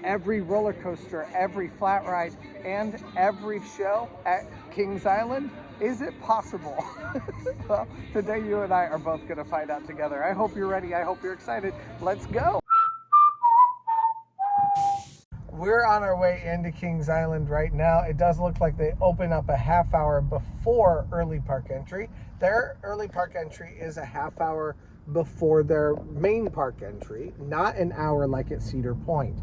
every roller coaster, every flat ride, and every show at Kings Island? Is it possible? Well, today you and I are both going to find out together. I hope you're ready. I hope you're excited. Let's go. We're on our way into Kings Island right now. It does look like they open up a half hour before early park entry. Their early park entry is a half hour before their main park entry, not an hour like at Cedar Point.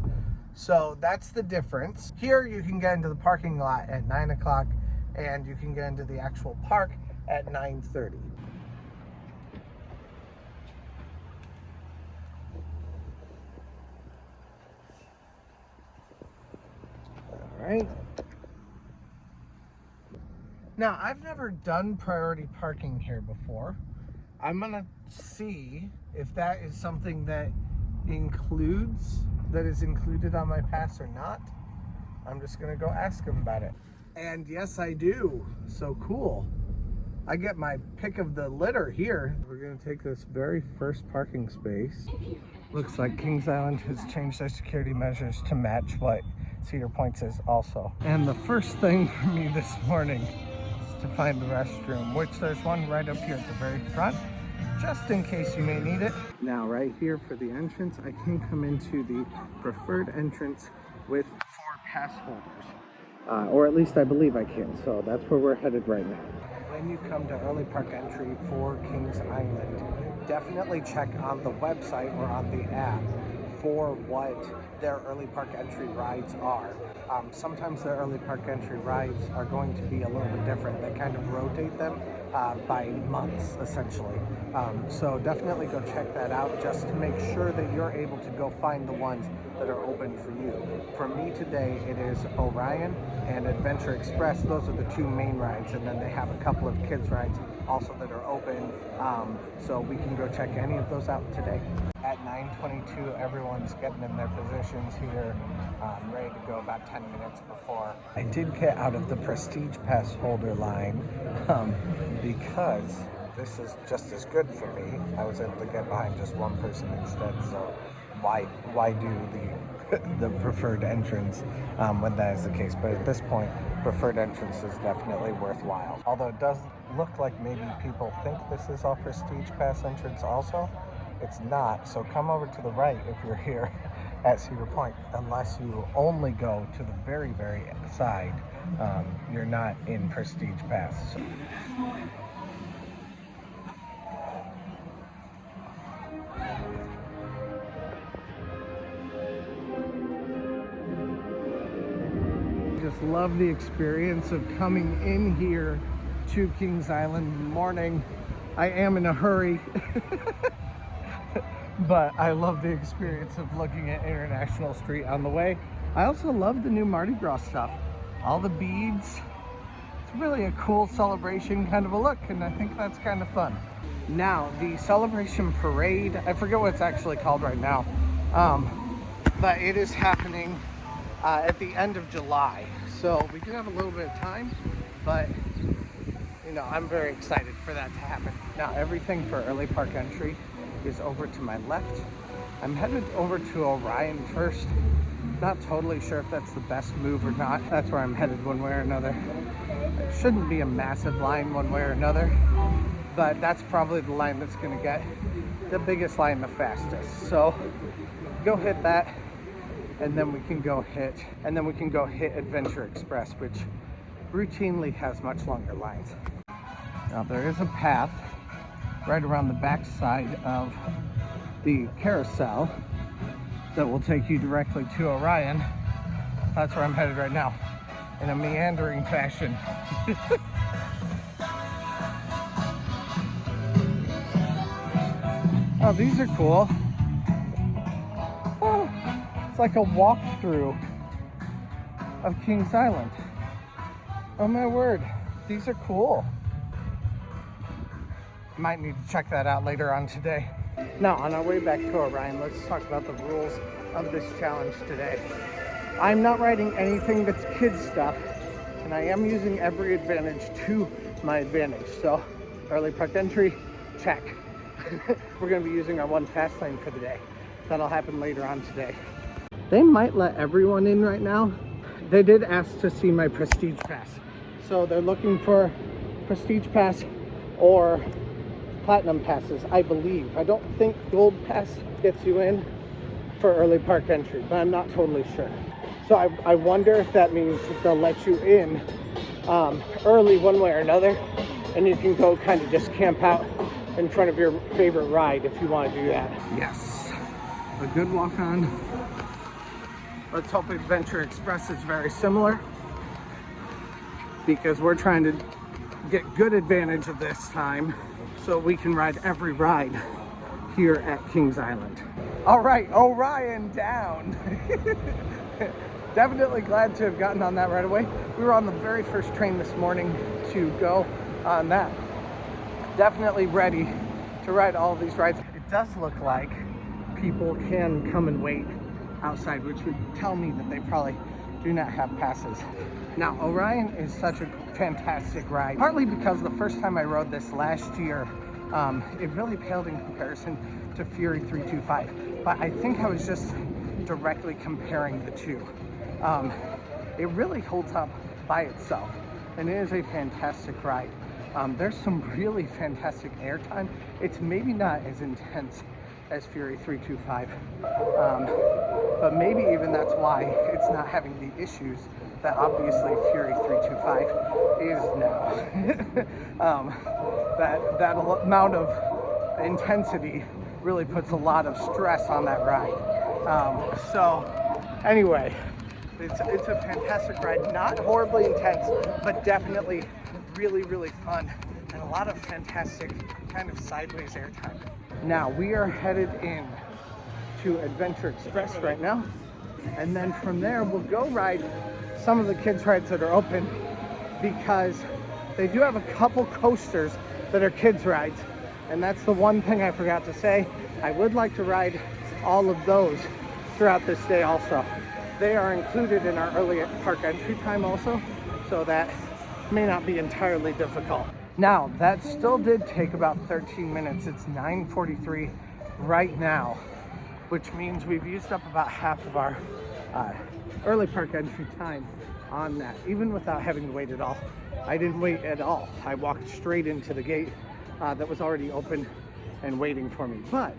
So that's the difference. Here you can get into the parking lot at 9 o'clock and you can get into the actual park at 9:30. Right. Now, I've never done priority parking here before. I'm gonna see if that is something that is included on my pass or not. I'm just gonna go ask them about it. And yes, I do. So cool. I get my pick of the litter here. We're gonna take this very first parking space. Looks like Kings Island has changed their security measures to match what Cedar Point is also. And the first thing for me this morning is to find the restroom, which there's one right up here at the very front, just in case you may need it. Now right here for the entrance, I can come into the preferred entrance with 4 pass holders. Or at least I believe I can, so that's where we're headed right now. When you come to early park entry for Kings Island, definitely check on the website or on the app for what their early park entry rides are. Sometimes their early park entry rides are going to be a little bit different. They kind of rotate them by months, essentially. So definitely go check that out just to make sure that you're able to go find the ones that are open for you. For me today, it is Orion and Adventure Express. Those are the 2 main rides, and then they have a couple of kids rides also that are open. So we can go check any of those out today. At 9:22, everyone's getting in their positions here, ready to go about 10 minutes before. I did get out of the Prestige Pass holder line because this is just as good for me. I was able to get behind just one person instead, so why do the preferred entrance when that is the case? But at this point, preferred entrance is definitely worthwhile. Although it does look like maybe people think this is all Prestige Pass entrance also. It's not, so come over to the right if you're here at Cedar Point. Unless you only go to the very, very side, you're not in Prestige Pass. So. Just love the experience of coming in here to Kings Island in the morning. I am in a hurry. But I love the experience of looking at International Street on the way. I also love the new Mardi Gras stuff. All the beads. It's really a cool celebration kind of a look, and I think that's kind of fun. Now, the celebration parade, I forget what it's actually called right now, but it is happening at the end of July. So we do have a little bit of time, but you know, I'm very excited for that to happen. Now, everything for early park entry is over to my left. I'm headed over to Orion first. Not totally sure if that's the best move or not. That's where I'm headed one way or another. It shouldn't be a massive line one way or another, but that's probably the line that's gonna get the biggest line the fastest. So go hit that, and then we can go hit Adventure Express, which routinely has much longer lines. Now there is a path right around the back side of the carousel that will take you directly to Orion. That's where I'm headed right now, in a meandering fashion. Oh, these are cool. Oh, it's like a walkthrough of Kings Island. Oh my word, these are cool. Might need to check that out later on today. Now, on our way back to Orion, let's talk about the rules of this challenge today. I'm not riding anything that's kids stuff, and I am using every advantage to my advantage. So, early park entry, check. We're gonna be using our 1 fast lane for the day. That'll happen later on today. They might let everyone in right now. They did ask to see my Prestige Pass. So they're looking for Prestige Pass or Platinum Passes, I believe. I don't think Gold Pass gets you in for early park entry, but I'm not totally sure. So I wonder if that means that they'll let you in early one way or another, and you can go kind of just camp out in front of your favorite ride if you want to do that. Yes, a good walk on. Let's hope Adventure Express is very similar, because we're trying to get good advantage of this time so we can ride every ride here at Kings Island. All right, Orion down. Definitely glad to have gotten on that right away. We were on the very first train this morning to go on that. Definitely ready to ride all of these rides. It does look like people can come and wait outside, which would tell me that they probably do not have passes. Now, Orion is such a fantastic ride, partly because the first time I rode this last year, it really paled in comparison to Fury 325, but I think I was just directly comparing the two. It really holds up by itself, and it is a fantastic ride. There's some really fantastic airtime. It's maybe not as intense as Fury 325, but maybe even that's why it's not having the issues that obviously Fury 325 is now. that amount of intensity really puts a lot of stress on that ride. So anyway, it's a fantastic ride, not horribly intense, but definitely really, really fun, and a lot of fantastic kind of sideways airtime. Now we are headed in to Adventure Express right now, and then from there we'll go ride some of the kids' rides that are open, because they do have a couple coasters that are kids' rides, and that's the one thing I forgot to say. I would like to ride all of those throughout this day also. They are included in our early park entry time also, so that may not be entirely difficult. Now, that still did take about 13 minutes. It's 9:43 right now, which means we've used up about half of our early park entry time on that, even without having to wait at all. I didn't wait at all. I walked straight into the gate that was already open and waiting for me. But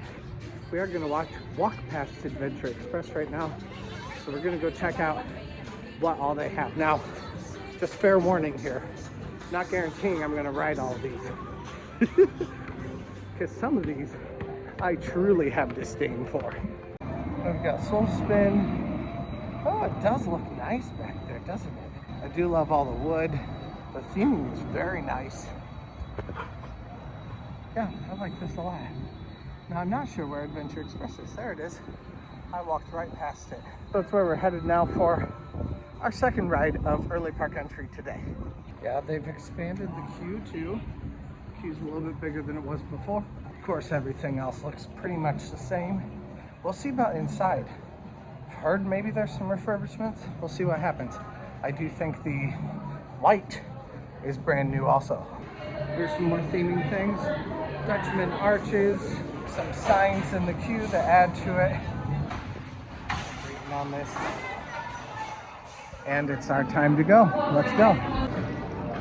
we are gonna walk past Adventure Express right now. So we're gonna go check out what all they have. Now, just fair warning here, not guaranteeing I'm gonna ride all of these. Because some of these I truly have disdain for. We've got Soul Spin. Oh, it does look nice back there, doesn't it? I do love all the wood. The theming is very nice. Yeah, I like this a lot. Now, I'm not sure where Adventure Express is. There it is. I walked right past it. That's where we're headed now for our second ride of early park entry today. Yeah, they've expanded the queue too. The queue's a little bit bigger than it was before. Of course, everything else looks pretty much the same. We'll see about inside. I've heard maybe there's some refurbishments. We'll see what happens. I do think the white is brand new also. Here's some more theming things. Dutchman arches, some signs in the queue that add to it. Waiting on this. And it's our time to go. Let's go.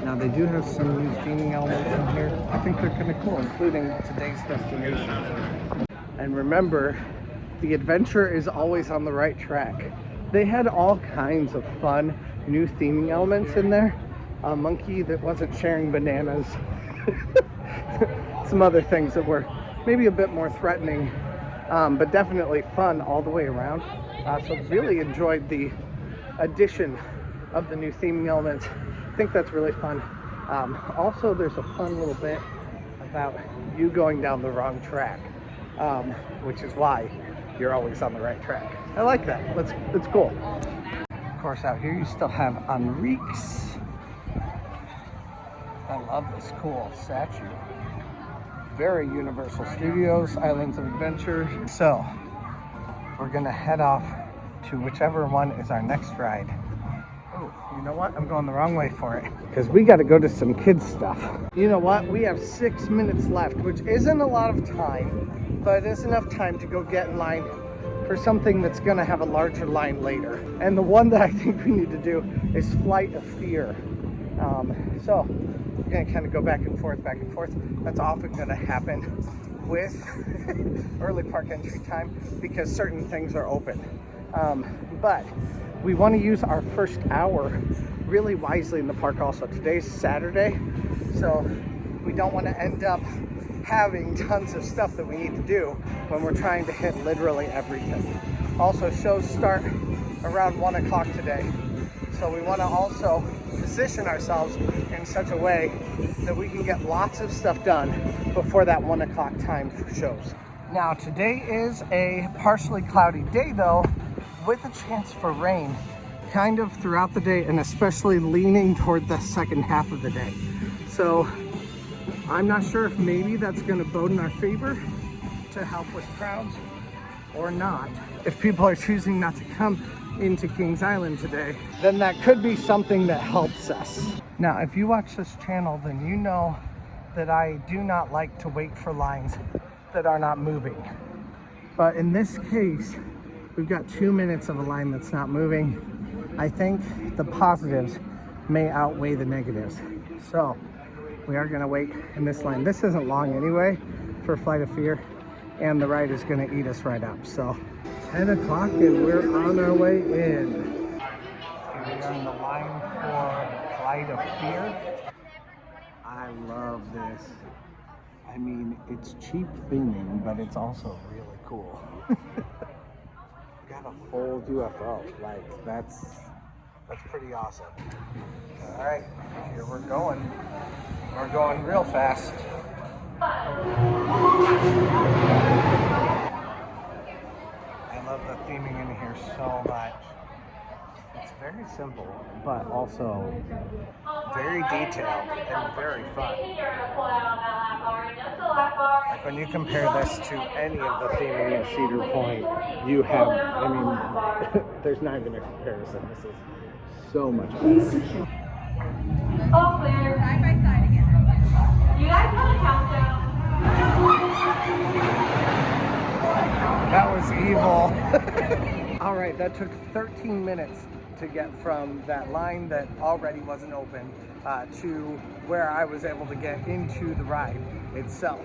Now they do have some new theming elements in here. I think they're kind of cool, including today's destination. And remember, the adventure is always on the right track. They had all kinds of fun new theming elements in there. A monkey that wasn't sharing bananas. Some other things that were maybe a bit more threatening, but definitely fun all the way around. So really enjoyed the addition of the new theming elements. I think that's really fun. Also, there's a fun little bit about you going down the wrong track, which is why you're always on the right track. I like that. It's cool. Of course, out here you still have Enrique's. I love this cool statue. Very Universal Studios, Islands of Adventure. So we're gonna head off to whichever one is our next ride. Oh, you know what? I'm going the wrong way for it, because we got to go to some kids stuff. You know what? We have 6 minutes left, which isn't a lot of time, but it is enough time to go get in line for something that's gonna have a larger line later. And the one that I think we need to do is Flight of Fear. So we're gonna kind of go back and forth. That's often gonna happen with early park entry time because certain things are open. But we want to use our first hour really wisely in the park also. Today's Saturday, so we don't want to end up having tons of stuff that we need to do when we're trying to hit literally everything. Also, shows start around 1 o'clock today, so we want to also position ourselves in such a way that we can get lots of stuff done before that 1 o'clock time for shows. Now, today is a partially cloudy day though, with a chance for rain kind of throughout the day, and especially leaning toward the second half of the day. So I'm not sure if maybe that's going to bode in our favor to help with crowds or not. If people are choosing not to come into Kings Island today, then that could be something that helps us. Now, if you watch this channel, then you know that I do not like to wait for lines that are not moving. But in this case, we've got 2 minutes of a line that's not moving. I think the positives may outweigh the negatives. So we are gonna wait in this line. This isn't long anyway for Flight of Fear, and the ride is gonna eat us right up. So 10 o'clock and we're on our way in. We are in the line for Flight of Fear. I love this. I mean, it's cheap theming, but it's also really cool. Got a full UFO, like that's pretty awesome. All right, here we're going. We're going real fast. I love the theming in here so much. It's very simple, but also very detailed and very fun. Like when you compare this to any of the theming at Cedar Point, you have, I mean, there's not even a comparison. This is so much better. All clear. Side by side again. You guys want a countdown? That was evil. All right, that took 13 minutes to get from that line that already wasn't open to where I was able to get into the ride itself.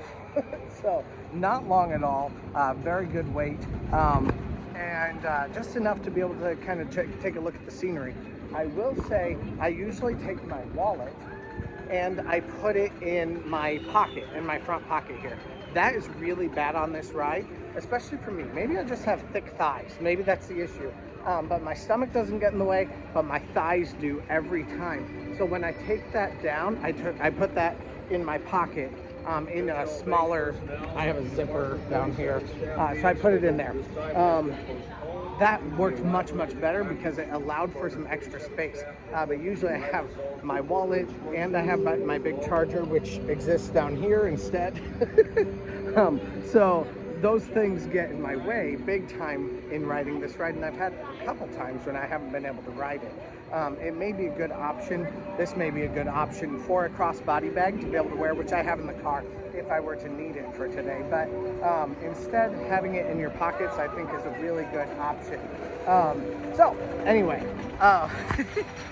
So not long at all, very good wait, and just enough to be able to kind of take a look at the scenery. I will say I usually take my wallet and I put it in my pocket, in my front pocket here. That is really bad on this ride, especially for me. Maybe I just have thick thighs. Maybe that's the issue. But my stomach doesn't get in the way, but my thighs do every time. So when I take that down, I put that in my pocket in a smaller, I have a zipper down here. So I put it in there. That worked much better because it allowed for some extra space. But usually I have my wallet and I have my big charger, which exists down here instead. So those things get in my way big time in riding this ride, and I've had a couple times when I haven't been able to ride it. It may be a good option. This may be a good option for a crossbody bag to be able to wear, which I have in the car if I were to need it for today. But instead, having it in your pockets, I think, is a really good option. So anyway,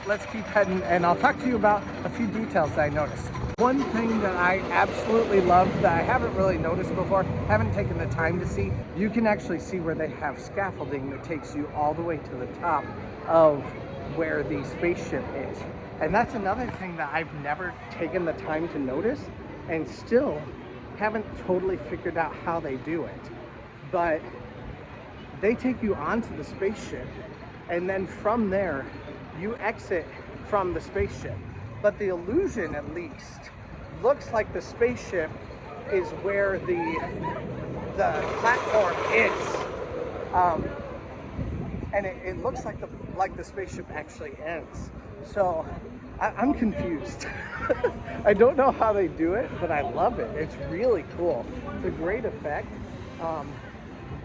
let's keep heading, and I'll talk to you about a few details that I noticed. One thing that I absolutely love that I haven't really noticed before, haven't taken the time to see, you can actually see where they have scaffolding that takes you all the way to the top of where the spaceship is. And that's another thing that I've never taken the time to notice, and still haven't totally figured out how they do it. But they take you onto the spaceship, and then from there you exit from the spaceship. But the illusion, at least, looks like the spaceship is where the platform is, and it looks like the spaceship actually ends. So I'm confused. I don't know how they do it, but I love it. It's really cool. It's a great effect.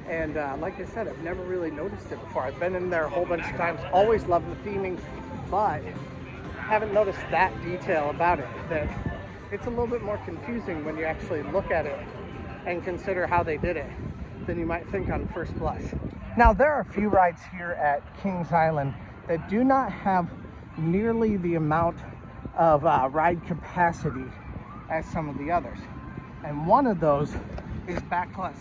And like I said, I've never really noticed it before. I've been in there a whole bunch of times, always loved the theming, but haven't noticed that detail about it, that it's a little bit more confusing when you actually look at it and consider how they did it than you might think on first blush. Now, there are a few rides here at Kings Island that do not have nearly the amount of ride capacity as some of the others. And one of those is Backlot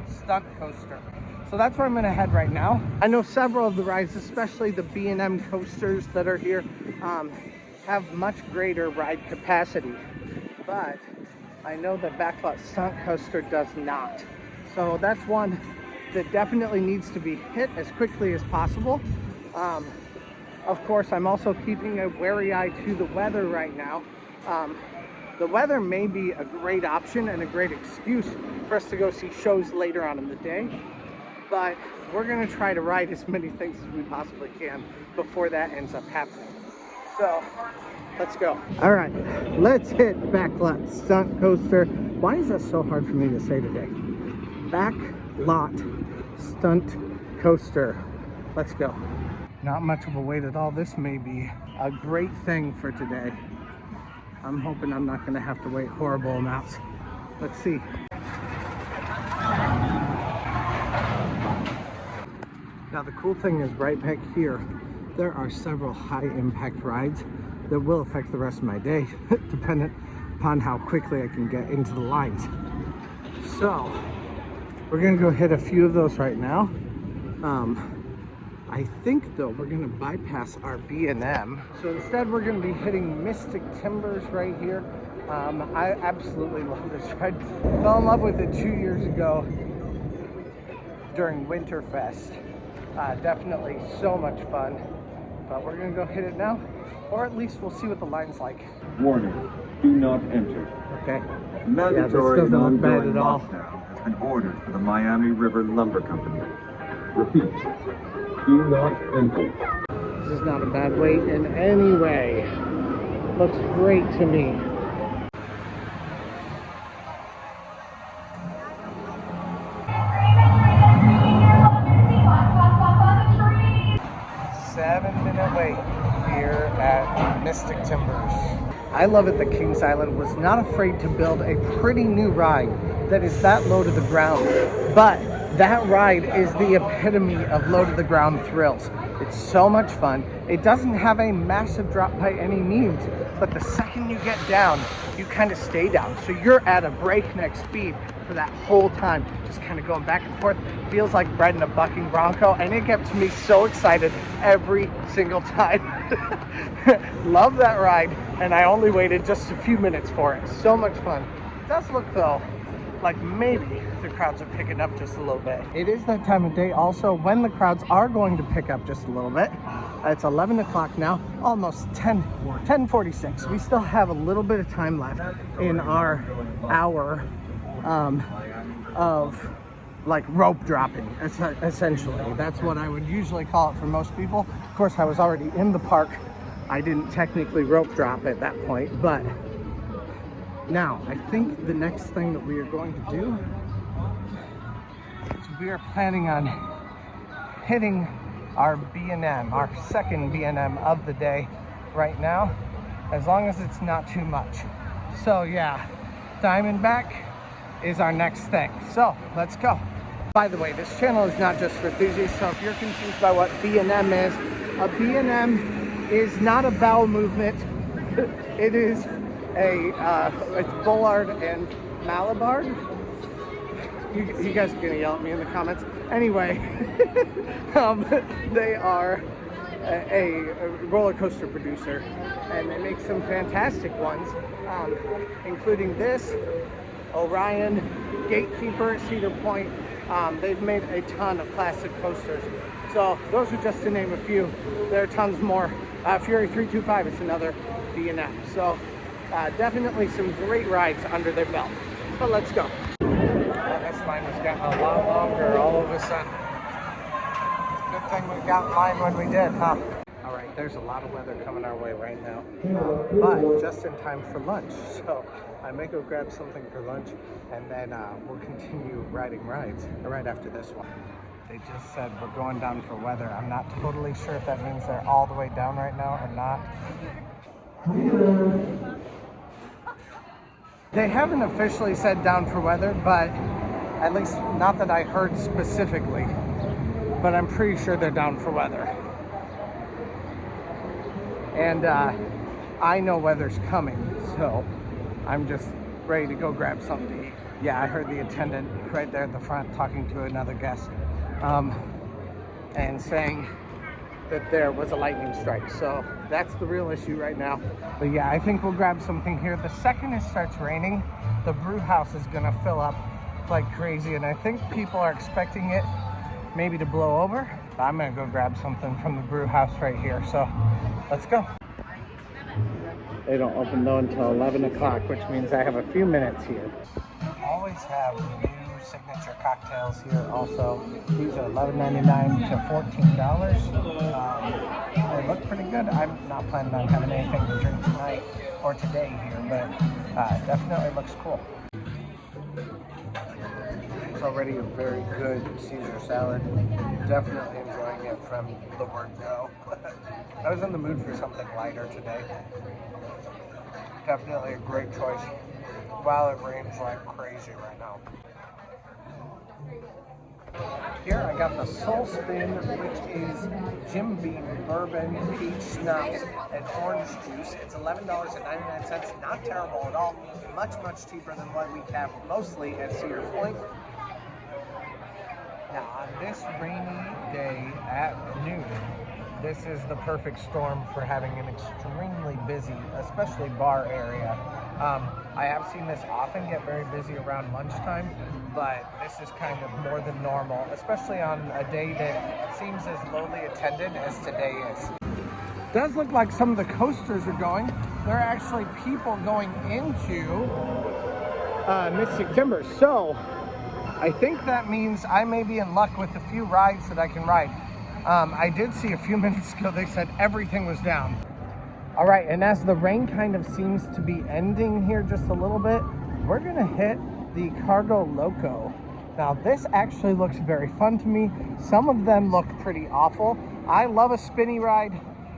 Stunt Coaster. So that's where I'm gonna head right now. I know several of the rides, especially the B&M coasters that are here, have much greater ride capacity, but I know that Backlot Stunt Coaster does not. So that's one that definitely needs to be hit as quickly as possible. Of course, I'm also keeping a wary eye to the weather right now. The weather may be a great option and a great excuse for us to go see shows later on in the day, but we're gonna try to ride as many things as we possibly can before that ends up happening. So let's go. All right, let's hit Backlot Stunt Coaster. Why is that so hard for me to say today? Backlot Stunt Coaster. Let's go. Not much of a wait at all. This may be a great thing for today. I'm hoping I'm not gonna have to wait horrible amounts. Let's see. Now the cool thing is right back here, there are several high impact rides that will affect the rest of my day, dependent upon how quickly I can get into the lines. So we're gonna go hit a few of those right now. I think though we're gonna bypass our B&M. So instead we're gonna be hitting Mystic Timbers right here. I absolutely love this ride. Fell in love with it 2 years ago during Winterfest. Definitely so much fun, but we're gonna go hit it now, or at least we'll see what the line's like. Warning, do not enter. Okay. Mandatory doesn't look bad at all. lockdown has been ordered for the Miami River Lumber Company. Repeat, do not enter. This is not a bad wait in any way. Looks great to me. Seven-minute wait here at Mystic Timbers. I love it that Kings Island was not afraid to build a pretty new ride that is that low to the ground, but that ride is the epitome of low to the ground thrills. It's so much fun. It doesn't have a massive drop by any means, but the second you get down, you kind of stay down. So you're at a breakneck speed for that whole time, just kind of going back and forth. Feels like riding a bucking bronco, and it gets me so excited every single time. Love that ride, and I only waited just a few minutes for it. So much fun. It does look though like maybe the crowds are picking up just a little bit. It is that time of day also when the crowds are going to pick up just a little bit. It's 11 o'clock now, almost 10:46. We still have a little bit of time left in our hour of like rope dropping, essentially. That's what I would usually call it for most people. Of course, I was already in the park. I didn't technically rope drop at that point, but now I think the next thing that we are going to do is we are planning on hitting our B&M, our second B&M of the day right now, as long as it's not too much. So yeah, Diamondback is our next thing. So let's go. By the way, this channel is not just for enthusiasts, so if you're confused by what B&M is, a B&M is not a bowel movement. It is it's Bullard and Malabard. You guys are gonna yell at me in the comments. Anyway, they are a roller coaster producer, and they make some fantastic ones, including this, Orion, Gatekeeper, Cedar Point. They've made a ton of classic coasters. So those are just to name a few. There are tons more. Fury 325 is another B&M. So definitely some great rides under their belt. But let's go. This line has gotten a lot longer all of a sudden. Good thing we got in line when we did, huh? All right, there's a lot of weather coming our way right now, but just in time for lunch. So I may go grab something for lunch, and then we'll continue riding rides right after this one. They just said we're going down for weather. I'm not totally sure if that means they're all the way down right now or not. They haven't officially said down for weather, but At least not that I heard specifically, but I'm pretty sure they're down for weather. And I know weather's coming, so I'm just ready to go grab something to eat. Yeah, I heard the attendant right there at the front talking to another guest and saying that there was a lightning strike. So that's the real issue right now. But yeah, I think we'll grab something here. The second it starts raining, the Brewhouse is gonna fill up like crazy, and I think people are expecting it maybe to blow over. But I'm gonna go grab something from the Brewhouse right here. So let's go. They don't open though until 11 o'clock, which means I have a few minutes here. Always have new signature cocktails here also. These are $11.99 to $14. They look pretty good. I'm not planning on having anything to drink tonight or today here, but definitely looks cool. It's already a very good Caesar salad. Definitely enjoying it from the word go. I was in the mood for something lighter today. Definitely a great choice while it rains like crazy right now. Here I got the Soul Spin, which is Jim Beam, bourbon, peach schnapps, and orange juice. It's $11.99, not terrible at all. Much, much cheaper than what we have mostly at Cedar Point. Now on this rainy day at noon, this is the perfect storm for having an extremely busy, especially bar area. I have seen this often get very busy around lunchtime, but this is kind of more than normal, especially on a day that seems as lowly attended as today is. It does look like some of the coasters are going. There are actually people going into Mystic Timbers, so I think that means I may be in luck with the few rides that I can ride. I did see a few minutes ago they said everything was down. All right, and as the rain kind of seems to be ending here just a little bit, we're gonna hit the Cargo Loco. Now this actually looks very fun to me. Some of them look pretty awful. I love a spinny ride.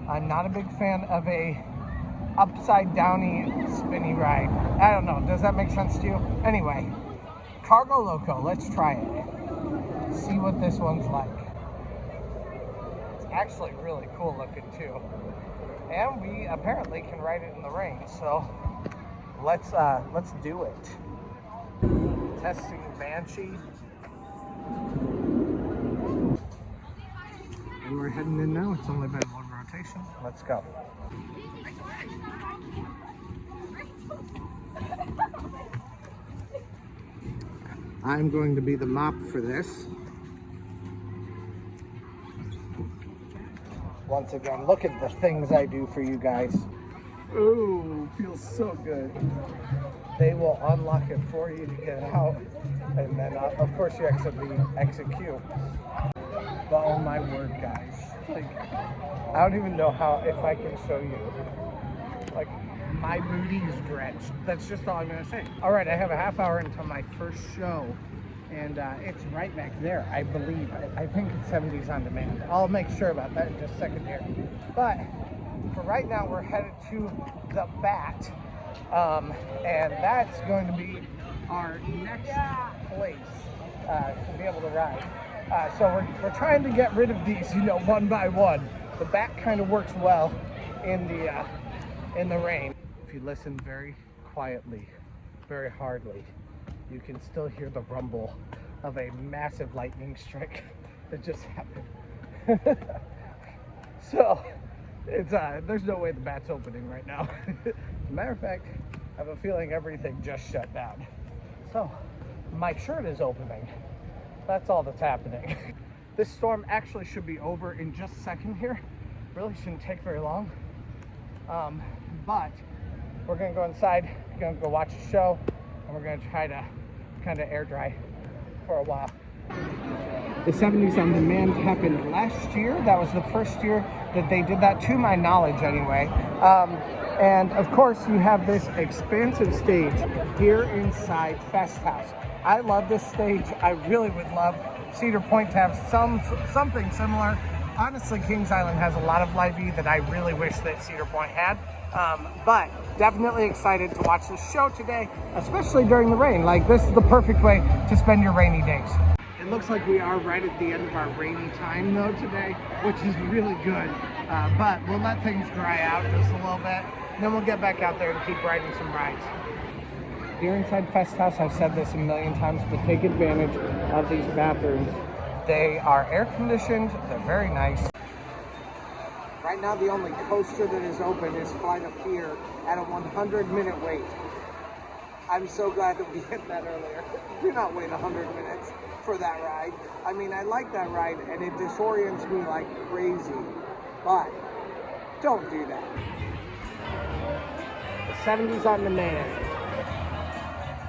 I'm not a big fan of a upside downy spinny ride. I don't know, does that make sense to you? Anyway, Cargo Loco, let's try it. See what this one's like. It's actually really cool looking too. And we apparently can ride it in the rain, so let's do it. Testing Banshee. And we're heading in now. It's only been one rotation. Let's go. I'm going to be the mop for this. Once again, look at the things I do for you guys. Ooh, feels so good. They will unlock it for you to get out. And then, of course, you execute. But oh my word, guys. Like, I don't even know if I can show you. Like, my booty is drenched. That's just all I'm gonna say. All right, I have a half hour until my first show. And it's right back there, I believe. I think it's 70s on demand. I'll make sure about that in just a second here. But for right now, we're headed to the Bat. And that's going to be our next place to be able to ride. So we're trying to get rid of these, one by one. The Bat kind of works well in the rain. If you listen very quietly, very hardly, you can still hear the rumble of a massive lightning strike that just happened. So it's there's no way the Bat's opening right now. As a matter of fact, I have a feeling everything just shut down. So my shirt is opening. That's all that's happening. This storm actually should be over in just a second here. Really shouldn't take very long. But we're gonna go inside, we're gonna go watch a show, and we're gonna try to kind of air dry for a while. The 70s on demand happened last year. That was the first year that they did that, to my knowledge anyway. And of course you have this expansive stage here inside Fest House. I love this stage. I really would love Cedar Point to have something similar. Honestly, Kings Island has a lot of Live E that I really wish that Cedar Point had. But definitely excited to watch this show today, especially during the rain. Like, this is the perfect way to spend your rainy days. It looks like we are right at the end of our rainy time though today, which is really good. But we'll let things dry out just a little bit, and then we'll get back out there and keep riding some rides. Here inside Fest House, I've said this a million times, but take advantage of these bathrooms. They are air conditioned, they're very nice. Right now, the only coaster that is open is Flight of Fear at a 100-minute wait. I'm so glad that we hit that earlier. Do not wait 100 minutes for that ride. I mean, I like that ride and it disorients me like crazy, but don't do that. The 70s on demand.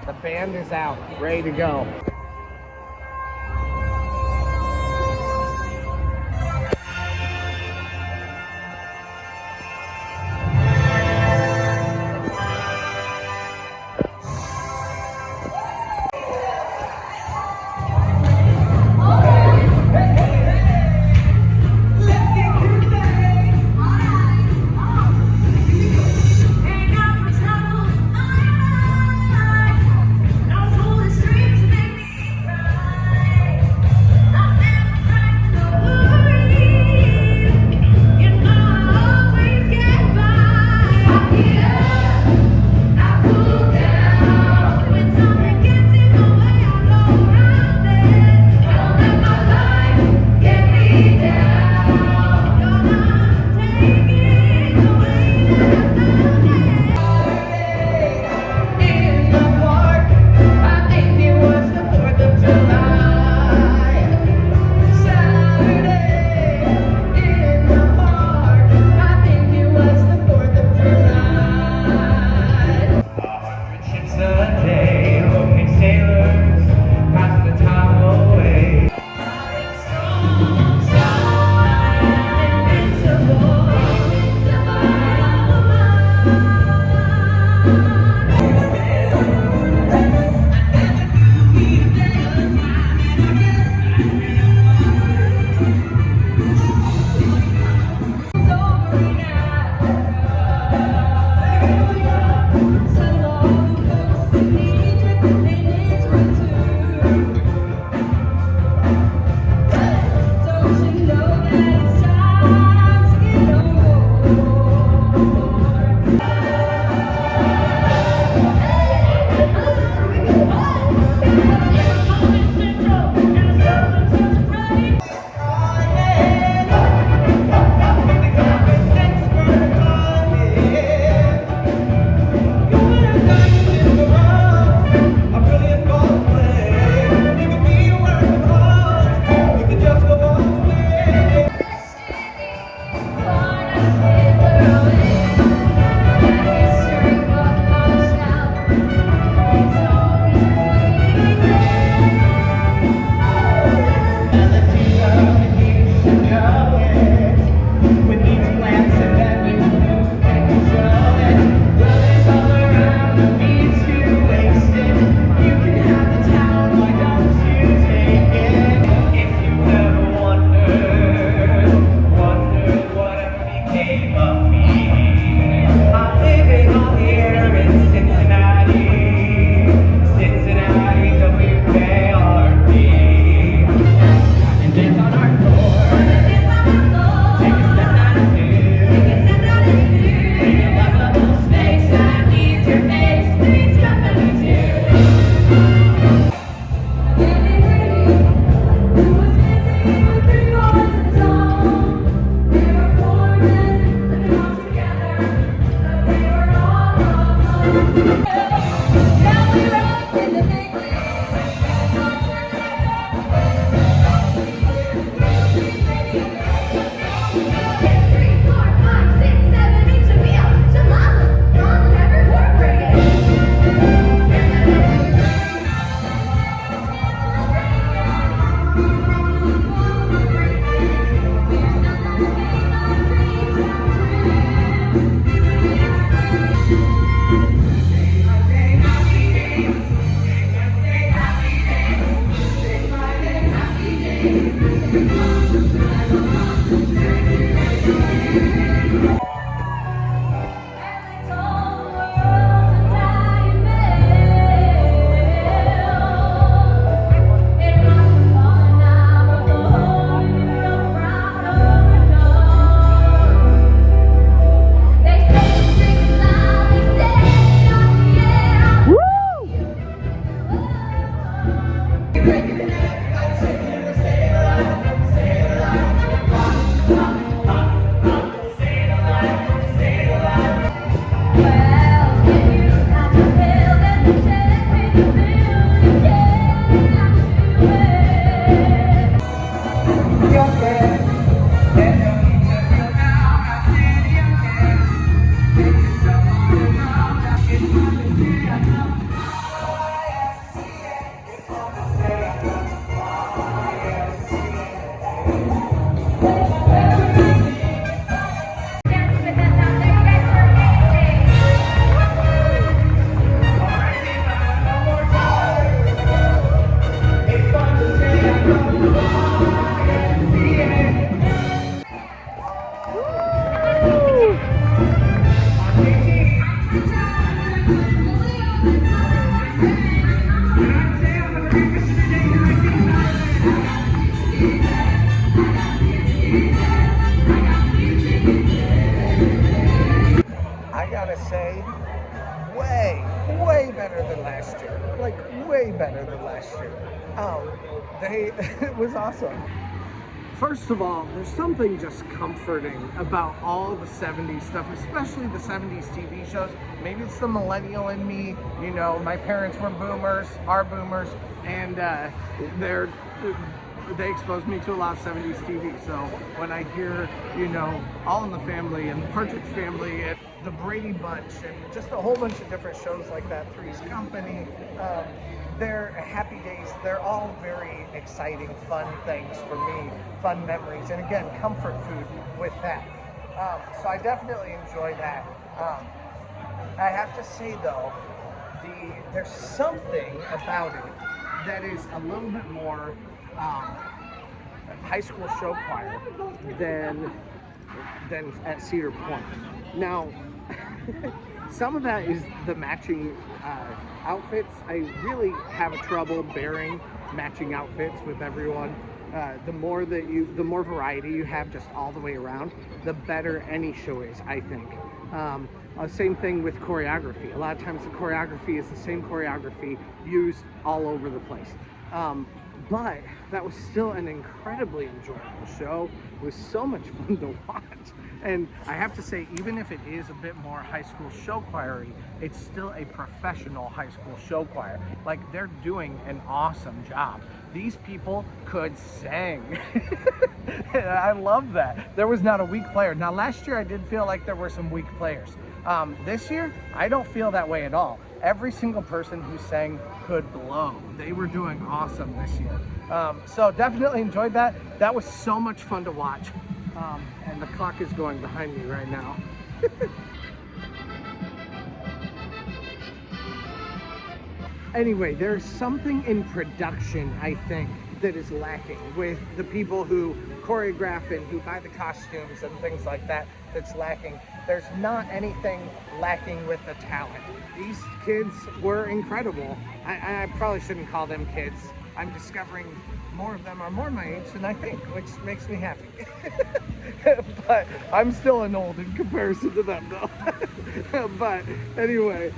The band is out, ready to go. Ain't got no trouble, my life. No foolish dreams make me better than last year. It was awesome. First of all, there's something just comforting about all the 70s stuff, especially the 70s TV shows. Maybe it's the millennial in me, you know, my parents were boomers, are boomers, and they exposed me to a lot of 70s TV. So when I hear, you know, All in the Family and Partridge Family and the Brady Bunch and just a whole bunch of different shows like that, Three's Company, they're Happy Days, they're all very exciting, fun things for me, fun memories, and again, comfort food with that. So I definitely enjoy that. I have to say though, there's something about it that is a little bit more high school show choir than at Cedar Point. Now, some of that is the matching outfits. I really have trouble bearing matching outfits with everyone. The more variety you have just all the way around, the better any show is, I think. Same thing with choreography. A lot of times the choreography is the same choreography used all over the place. But that was still an incredibly enjoyable show. It was so much fun to watch. And I have to say, even if it is a bit more high school show choir-y, it's still a professional high school show choir. Like, they're doing an awesome job. These people could sing. I love that. There was not a weak player. Now, last year I did feel like there were some weak players. This year, I don't feel that way at all. Every single person who sang could blow. They were doing awesome this year. So definitely enjoyed that. That was so much fun to watch. And the clock is going behind me right now. Anyway, there's something in production, I think, that is lacking with the people who choreograph and who buy the costumes and things like that. That's lacking. There's not anything lacking with the talent. These kids were incredible. I probably shouldn't call them kids. I'm discovering more of them are more my age than I think, which makes me happy. But I'm still an old in comparison to them though. But anyway,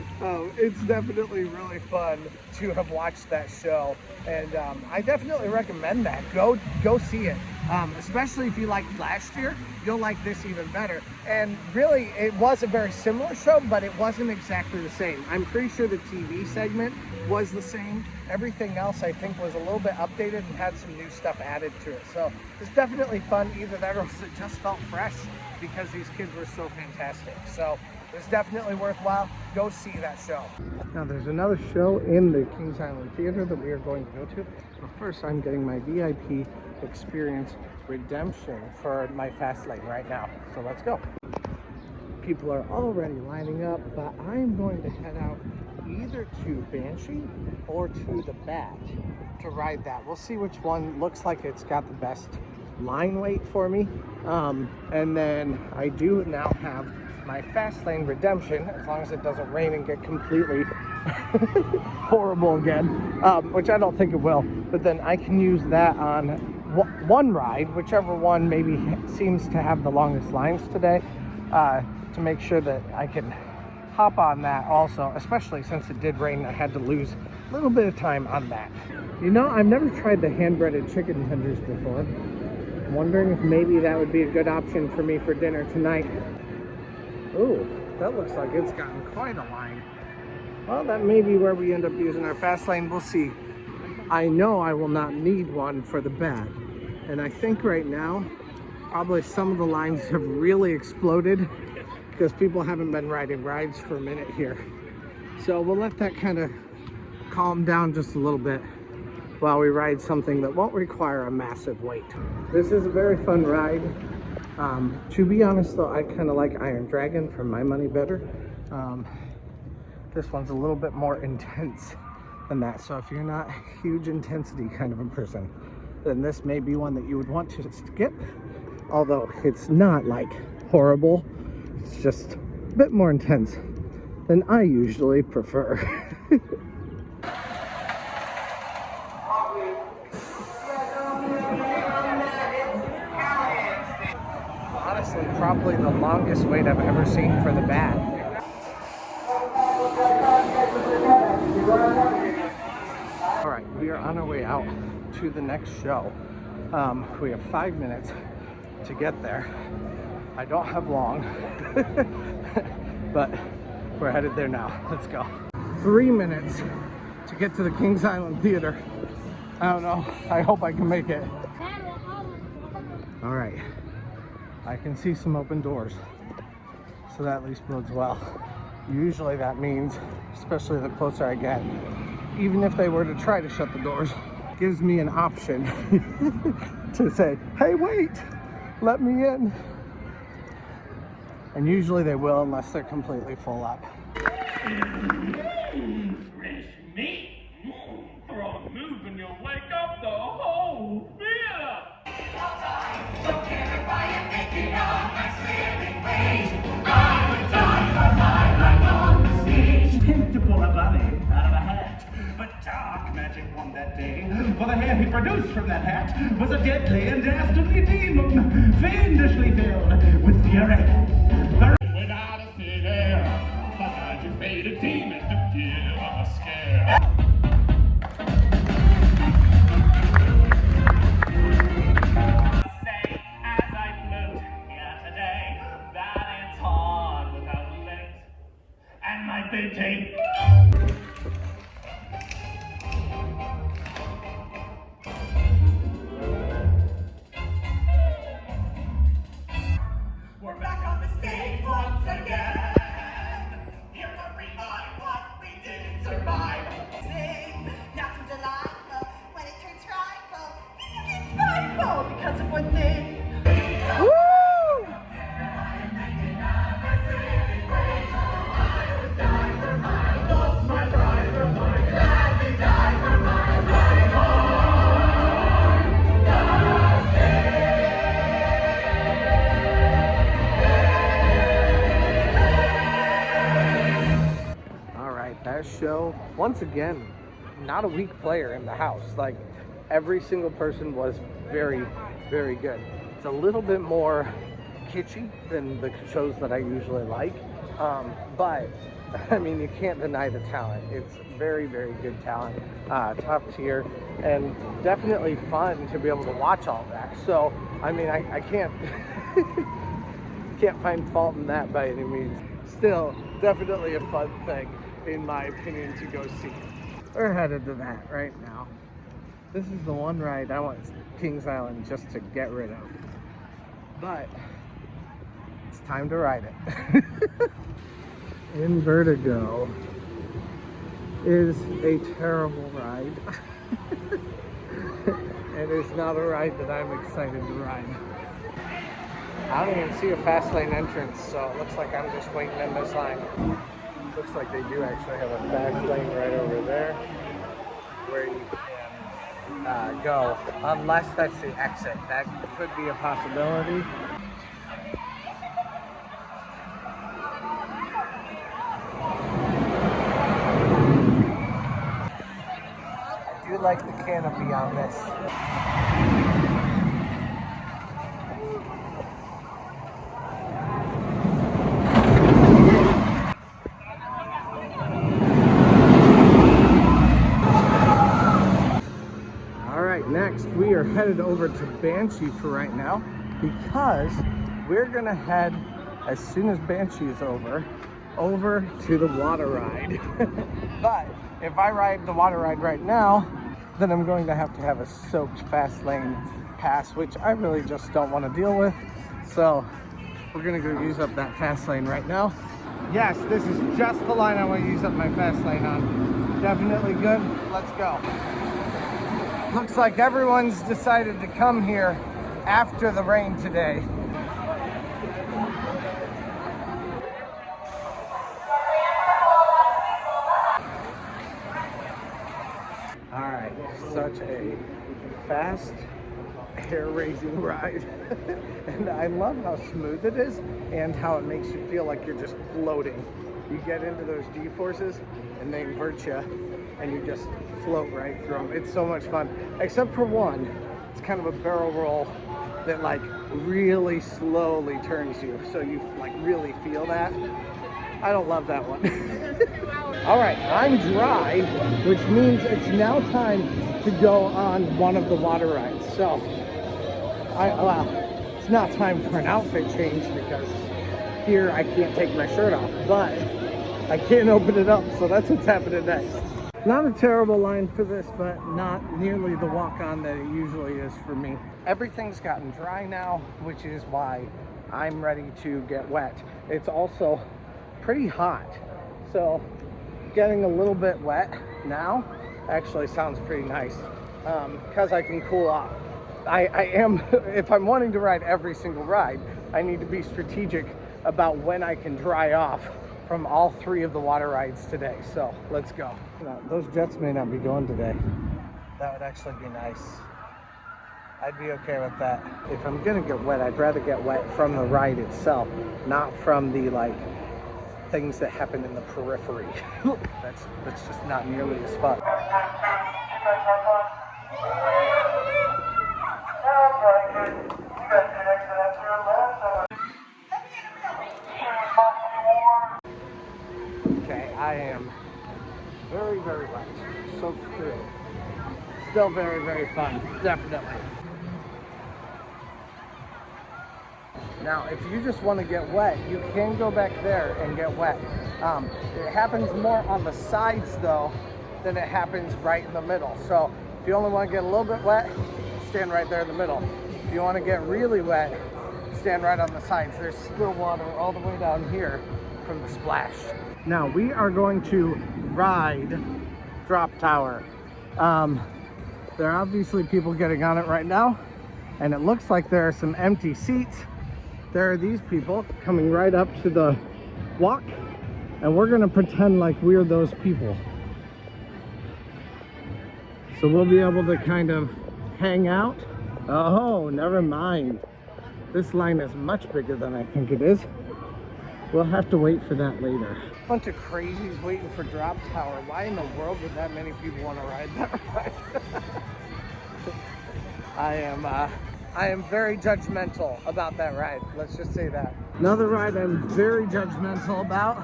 it's definitely really fun to have watched that show, and I definitely recommend that. Go see it. Especially if you liked last year, you'll like this even better. And really, it was a very similar show, but it wasn't exactly the same. I'm pretty sure the TV segment was the same. Everything else, I think, was a little bit updated and had some new stuff added to it. So it's definitely fun. Either that or it just felt fresh because these kids were so fantastic. So it's definitely worthwhile. Go see that show. Now, there's another show in the Kings Island Theater that we are going to go to. But first, I'm getting my VIP experience redemption for my fast lane right now. So let's go. People are already lining up, but I'm going to head out either to Banshee or to the Bat to ride that. We'll see which one looks like it's got the best line weight for me. And then I do now have my fast lane redemption, as long as it doesn't rain and get completely horrible again, which I don't think it will. But then I can use that on one ride, whichever one maybe seems to have the longest lines today, to make sure that I can hop on that also, especially since it did rain. I had to lose a little bit of time on that. You know, I've never tried the hand-breaded chicken tenders before. I'm wondering if maybe that would be a good option for me for dinner tonight. Ooh, that looks like it's gotten quite a line. Well, that may be where we end up using our fast lane. We'll see. I know I will not need one for the Bat. And I think right now, probably some of the lines have really exploded because people haven't been riding rides for a minute here. So we'll let that kind of calm down just a little bit while we ride something that won't require a massive weight. This is a very fun ride. To be honest though, I kind of like Iron Dragon for my money better. This one's a little bit more intense than that. So if you're not a huge intensity kind of a person, then this may be one that you would want to skip. Although it's not like horrible, it's just a bit more intense than I usually prefer. Honestly, probably the longest wait I've ever seen for the Bat. on our way out to the next show. We have 5 minutes to get there. I don't have long, but we're headed there now. Let's go. 3 minutes to get to the Kings Island Theater. I don't know. I hope I can make it. All right. I can see some open doors, so that at least bodes well. Usually that means, especially the closer I get, even if they were to try to shut the doors, gives me an option to say, hey, wait, let me in. And usually they will, unless they're completely full up. Fresh meat. For all the move and you'll wake up the whole theater. Don't care if I am making up my slipping ways. I would die for my life on the stage. Picked to pull a bunny out of a hat, but dark magic won that day. For the hair he produced from that hat was a deadly and dastardly demon, fiendishly filled with fury. Without a fear, but I just made a demon to give a scare. Say as I float here today, that it's hard without legs and my big tape. We're back on the stage once again. Here to revive what we didn't survive. Sing, not to July, when it turns frightful. It's frightful because of one thing. Woo! That show, once again, not a weak player in the house. Like, every single person was very, very good. It's a little bit more kitschy than the shows that I usually like, but I mean, you can't deny the talent. It's very, very good talent, top tier, and definitely fun to be able to watch all that. So I mean, I can't can't find fault in that by any means. Still, definitely a fun thing, in my opinion, to go see. We're headed to that right now. This is the one ride I want Kings Island just to get rid of. But it's time to ride it. Invertigo is a terrible ride. And it's not a ride that I'm excited to ride. I don't even see a fast lane entrance, so it looks like I'm just waiting in this line. Looks like they do actually have a fast lane right over there where you can go, unless that's the exit. That could be a possibility. I do like the canopy on this. Next, we are headed over to Banshee for right now because we're gonna head, as soon as Banshee is over to the water ride. But if I ride the water ride right now, then I'm going to have a soaked fast lane pass, which I really just don't want to deal with. So we're gonna go use up that fast lane right now. Yes, this is just the line I want to use up my fast lane on. Definitely good. Let's go. Looks like everyone's decided to come here after the rain today. All right, such a fast, hair-raising ride. And I love how smooth it is and how it makes you feel like you're just floating. You get into those G-forces and they invert you and you just float right through them. It's so much fun, except for one. It's kind of a barrel roll that like really slowly turns you, so you like really feel that. I don't love that one. All right, I'm dry, which means it's now time to go on one of the water rides. So, it's not time for an outfit change because here I can't take my shirt off, but I can't open it up, so that's what's happening next. Not a terrible line for this, but not nearly the walk-on that it usually is for me. Everything's gotten dry now, which is why I'm ready to get wet. It's also pretty hot, so getting a little bit wet now actually sounds pretty nice because I can cool off. I am, if I'm wanting to ride every single ride, I need to be strategic about when I can dry off from all 3 of the water rides today. So let's go. Those jets may not be going today. That would actually be nice. I'd be okay with that. If I'm gonna get wet, I'd rather get wet from the ride itself, not from the like things that happen in the periphery. that's just not nearly as fun. Okay, I am very, very wet, soaked through. Still very, very fun, definitely. Now, if you just want to get wet, you can go back there and get wet. It happens more on the sides though than it happens right in the middle. So if you only want to get a little bit wet, stand right there in the middle. If you want to get really wet, stand right on the sides. There's still water all the way down here from the splash. Now we are going to ride Drop Tower. There are obviously people getting on it right now, and it looks like there are some empty seats. There are these people coming right up to the walk, and we're gonna pretend like we're those people. So we'll be able to kind of hang out. Oh, never mind. This line is much bigger than I think it is. We'll have to wait for that later. Bunch of crazies waiting for Drop Tower. Why in the world would that many people want to ride that ride? I am very judgmental about that ride. Let's just say that. Another ride I'm very judgmental about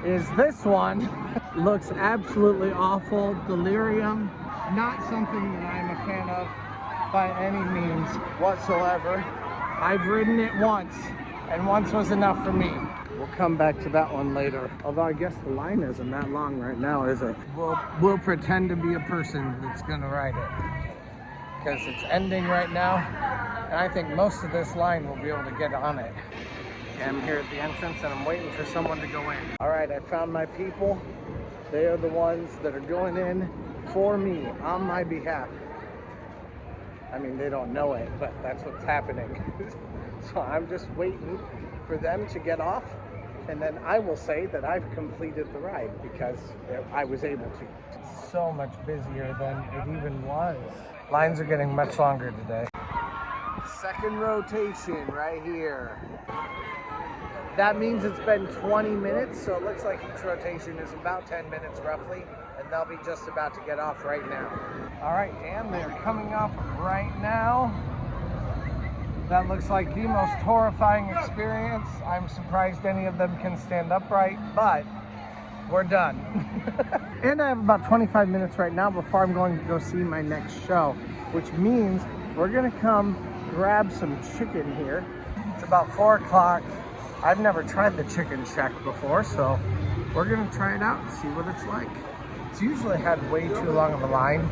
is this one. Looks absolutely awful. Delirium. Not something that I'm a fan of by any means whatsoever. I've ridden it once, and once was enough for me. We'll come back to that one later. Although I guess the line isn't that long right now, is it? We'll pretend to be a person that's gonna ride it. Because it's ending right now, and I think most of this line will be able to get on it. Okay, I'm here at the entrance and I'm waiting for someone to go in. All right, I found my people. They are the ones that are going in for me, on my behalf. I mean, they don't know it, but that's what's happening. So I'm just waiting for them to get off, and then I will say that I've completed the ride because I was able to. It's so much busier than it even was. Lines are getting much longer today. Second rotation right here. That means it's been 20 minutes, so it looks like each rotation is about 10 minutes roughly, and they'll be just about to get off right now. All right, and they're coming off right now. That looks like the most horrifying experience. I'm surprised any of them can stand upright, but we're done. And I have about 25 minutes right now before I'm going to go see my next show, which means we're gonna come grab some chicken here. It's about 4 o'clock. I've never tried the chicken shack before, so we're gonna try it out and see what it's like. It's usually had way too long of a line.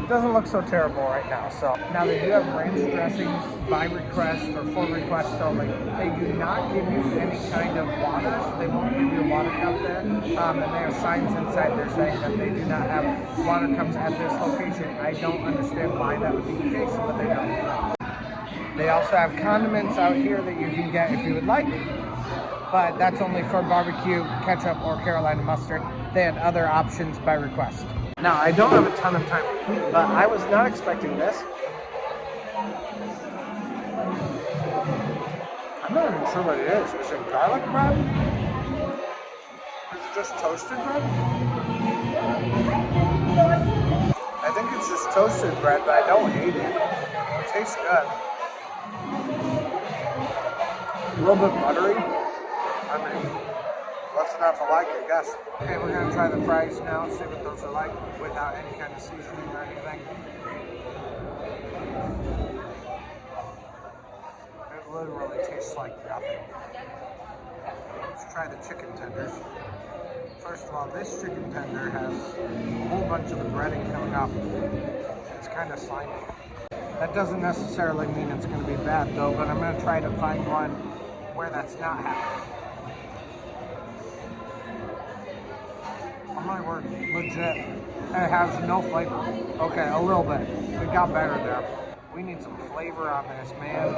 It doesn't look so terrible right now. So now they do have ranch dressings by request or for request only. They do not give you any kind of water, so they won't give you a water cup there. And they have signs inside there saying that they do not have water cups at this location. I don't understand why that would be the case, but they don't. They also have condiments out here that you can get if you would like, but that's only for barbecue, ketchup, or Carolina mustard. They had other options by request. Now, I don't have a ton of time to eat, but I was not expecting this. I'm not even sure what it is. Is it garlic bread? Is it just toasted bread? I think it's just toasted bread, but I don't hate it. It tastes good. A little bit buttery. I mean, What's not to like, I guess. Okay, we're gonna try the fries now, see what those are like without any kind of seasoning or anything. It literally tastes like nothing. Let's try the chicken tenders. First of all, this chicken tender has a whole bunch of the breading coming up. It's kind of slimy. That doesn't necessarily mean it's going to be bad though, but I'm going to try to find one where that's not happening. Oh my word, legit. It has no flavor. Okay, a little bit. It got better there. We need some flavor on this, man.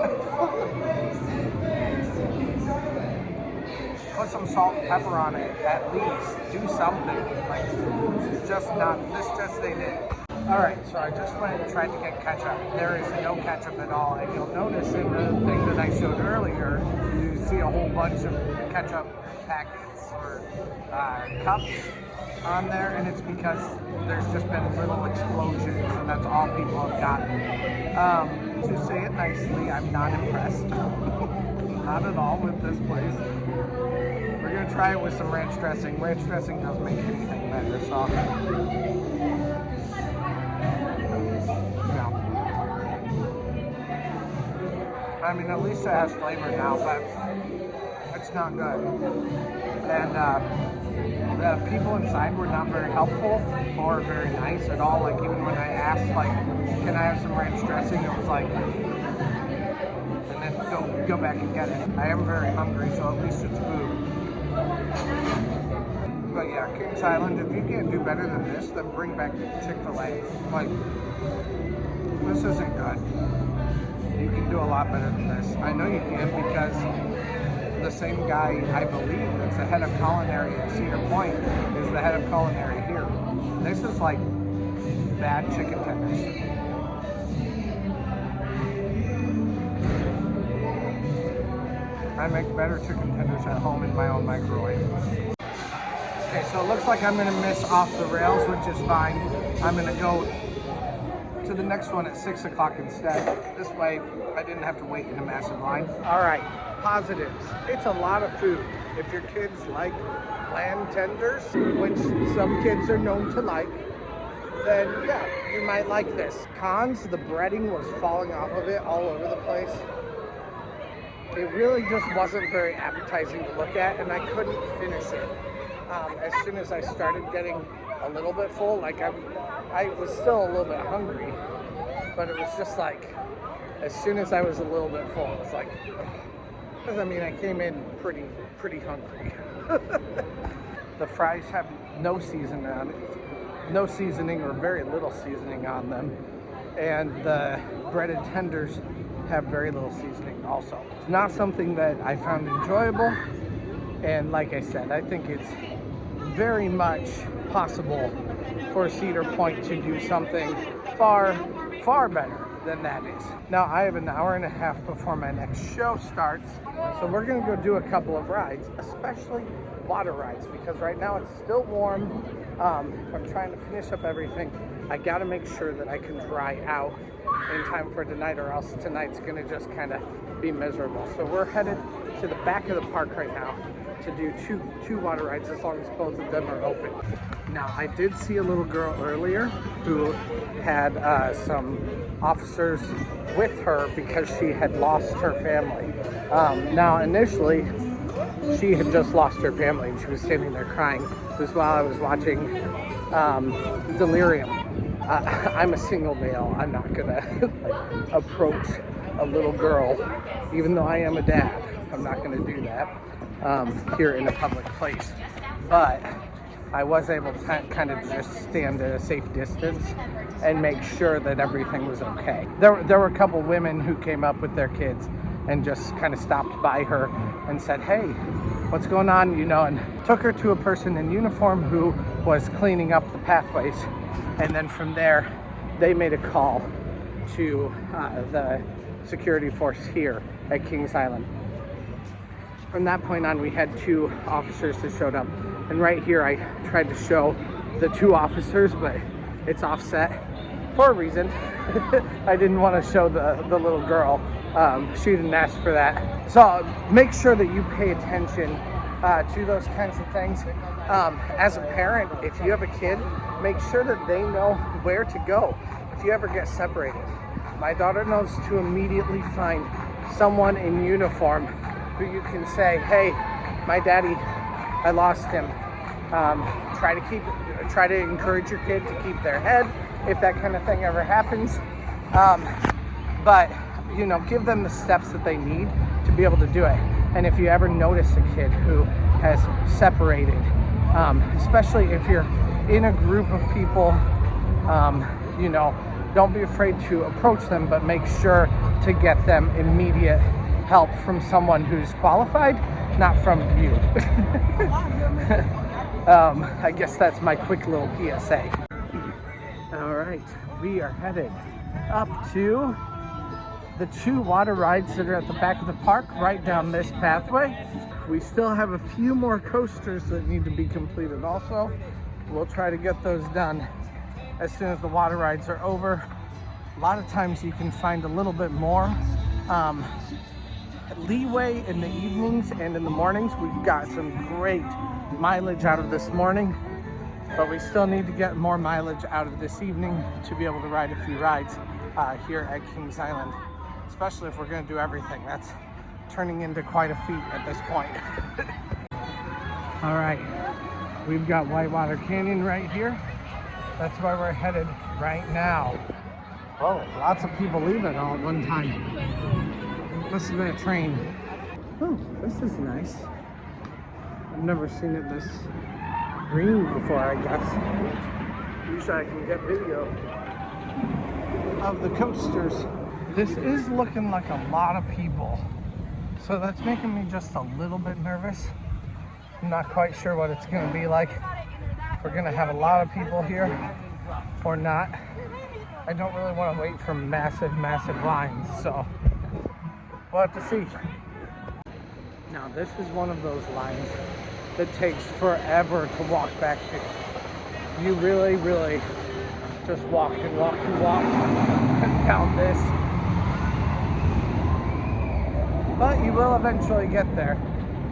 Put some salt and pepper on it, at least. Do something. Like, just not, this just ain't it. Alright, so I just went and tried to get ketchup. There is no ketchup at all, and you'll notice in the thing that I showed earlier, you see a whole bunch of ketchup packets or cups on there, and it's because there's just been little explosions, and that's all people have gotten. To say it nicely, I'm not impressed. Not at all with this place. We're gonna try it with some ranch dressing. Ranch dressing doesn't make anything better, so. No. I mean, at least it has flavor now, but it's not good. And the people inside were not very helpful or very nice at all. Like, even when I asked, like, can I have some ranch dressing, it was like, and then go back and get it. I am very hungry, so at least it's food. But yeah, Kings Island, if you can't do better than this, then bring back Chick-fil-A. Like, this isn't good. You can do a lot better than this. I know you can because the same guy, I believe, that's the head of culinary at Cedar Point is the head of culinary here. This is like bad chicken tenders. I make better chicken tenders at home in my own microwave. Okay, so it looks like I'm gonna miss off the rails, which is fine. I'm gonna go to the next one at 6 o'clock instead. This way, I didn't have to wait in a massive line. All right, positives. It's a lot of food. If your kids like lamb tenders, which some kids are known to like, then yeah, you might like this. Cons, the breading was falling off of it all over the place. It really just wasn't very appetizing to look at, and I couldn't finish it. As soon as I started getting a little bit full, like I was still a little bit hungry, but it was just like, as soon as I was a little bit full, it's like, because I mean, I came in pretty hungry. The fries have no seasoning on it, no seasoning or very little seasoning on them, and the breaded tenders have very little seasoning also. It's not something that I found enjoyable, and like I said, I think it's very much possible for Cedar Point to do something far better than that is. Now, I have an hour and a half before my next show starts, so we're gonna go do a couple of rides, especially water rides, because right now it's still warm. If I'm trying to finish up everything, I gotta make sure that I can dry out in time for tonight, or else tonight's gonna just kind of be miserable. So we're headed to the back of the park right now to do two water rides, as long as both of them are open. Now, I did see a little girl earlier who had some officers with her because she had lost her family. Now, initially, she had just lost her family and she was standing there crying. This is while I was watching Delirium. I'm a single male. I'm not gonna like, approach a little girl, even though I am a dad. I'm not gonna do that here in a public place. But I was able to kind of just stand at a safe distance and make sure that everything was okay. There were a couple women who came up with their kids and just kind of stopped by her and said, hey, what's going on, you know, and took her to a person in uniform who was cleaning up the pathways. And then from there, they made a call to the security force here at Kings Island. From that point on, we had 2 officers that showed up. And right here, I tried to show the 2 officers, but it's offset for a reason. I didn't want to show the little girl. She didn't ask for that. So make sure that you pay attention to those kinds of things. As a parent, if you have a kid, make sure that they know where to go if you ever get separated. My daughter knows to immediately find someone in uniform who you can say, hey, my daddy, I lost him. Try to encourage your kid to keep their head if that kind of thing ever happens. But you know, give them the steps that they need to be able to do it. And if you ever notice a kid who has separated, especially if you're in a group of people, you know, don't be afraid to approach them, but make sure to get them immediate help from someone who's qualified, not from you. I guess that's my quick little PSA. All right, we are headed up to the 2 water rides that are at the back of the park, right down this pathway. We still have a few more coasters that need to be completed also. We'll try to get those done as soon as the water rides are over. A lot of times you can find a little bit more leeway in the evenings and in the mornings. We've got some great mileage out of this morning, but we still need to get more mileage out of this evening to be able to ride a few rides here at Kings Island, especially if we're going to do everything. That's turning into quite a feat at this point. All right, we've got Whitewater Canyon right here. That's where we're headed right now. Oh, lots of people leaving all at one time. Must have been a train. Oh, this is nice. I've never seen it this green before, I guess. Usually I can get video of the coasters. This is looking like a lot of people, so that's making me just a little bit nervous. I'm not quite sure what it's going to be like. If we're going to have a lot of people here or not. I don't really want to wait for massive lines, so we'll have to see. Now this is one of those lines that takes forever to walk back to. You really just walk and walk and walk down this. But you will eventually get there.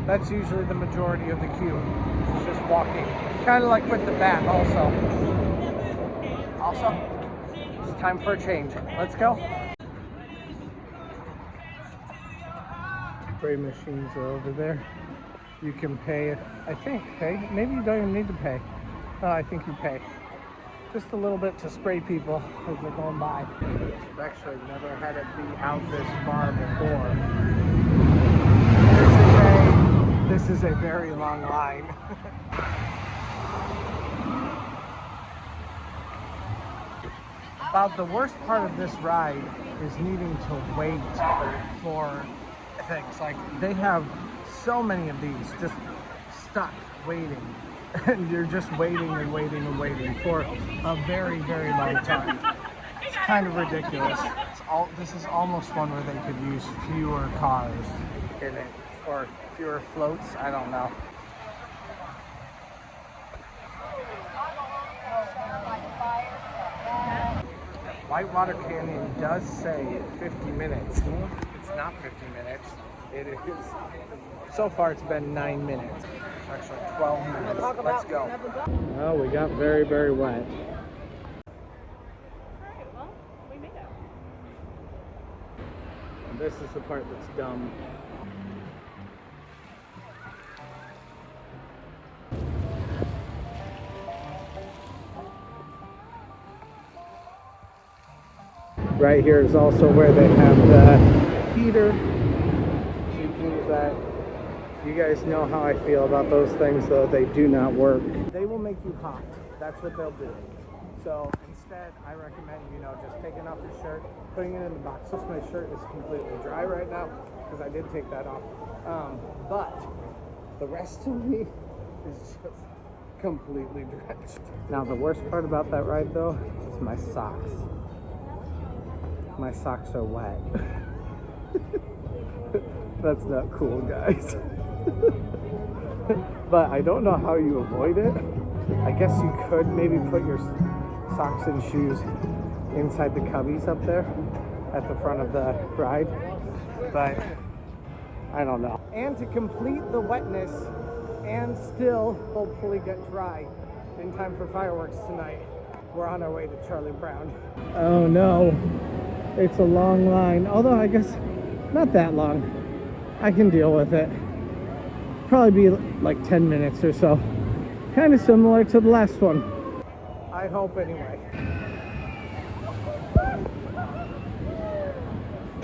That's usually the majority of the queue. It's just walking. Kind of like with the bat also. It's time for a change. Let's go. Spray machines are over there. You can pay, I think, pay. Maybe you don't even need to pay. Oh, I think you pay. Just a little bit to spray people as they're going by. I've actually never had it be out this far before. This is a very long line. About the worst part of this ride is needing to wait for things. Like, they have so many of these just stuck waiting. And you're just waiting and waiting and waiting for a very long time. It's kind of ridiculous. This is almost one where they could use fewer cars in it, or fewer floats, I don't know. Whitewater Canyon does say 50 minutes. It's not 50 minutes. It is. So far it's been 9 minutes. It's actually 12 minutes. Let's go. Well, we got very wet. Alright, well, we made it. And this is the part that's dumb. Right here is also where they have the heater. You can use that. You guys know how I feel about those things, though. They do not work. They will make you hot. That's what they'll do. So instead, I recommend, just taking off your shirt, putting it in the box. Just my shirt is completely dry right now because I did take that off. But the rest of me is just completely drenched. Now, the worst part about that ride, though, is my socks. My socks are wet. That's not cool, guys. But I don't know how you avoid it. I guess you could maybe put your socks and shoes inside the cubbies up there at the front of the ride. But I don't know. And to complete the wetness, and still hopefully get dry in time for fireworks tonight. We're on our way to Charlie Brown. Oh no, it's a long line, although I guess not that long. I can deal with it. Probably be like 10 minutes or so. Kind of similar to the last one. I hope anyway.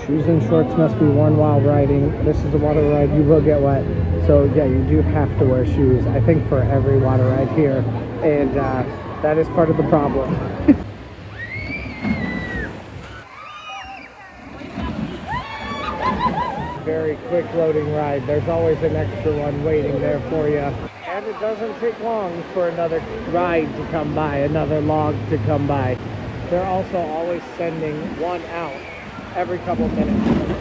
Shoes and shorts must be worn while riding. This is a water ride, you will get wet. So yeah, you do have to wear shoes, I think, for every water ride here. And that is part of the problem. Very quick loading ride. There's always an extra one waiting there for you. And it doesn't take long for another ride to come by, another log to come by. They're also always sending one out every couple minutes.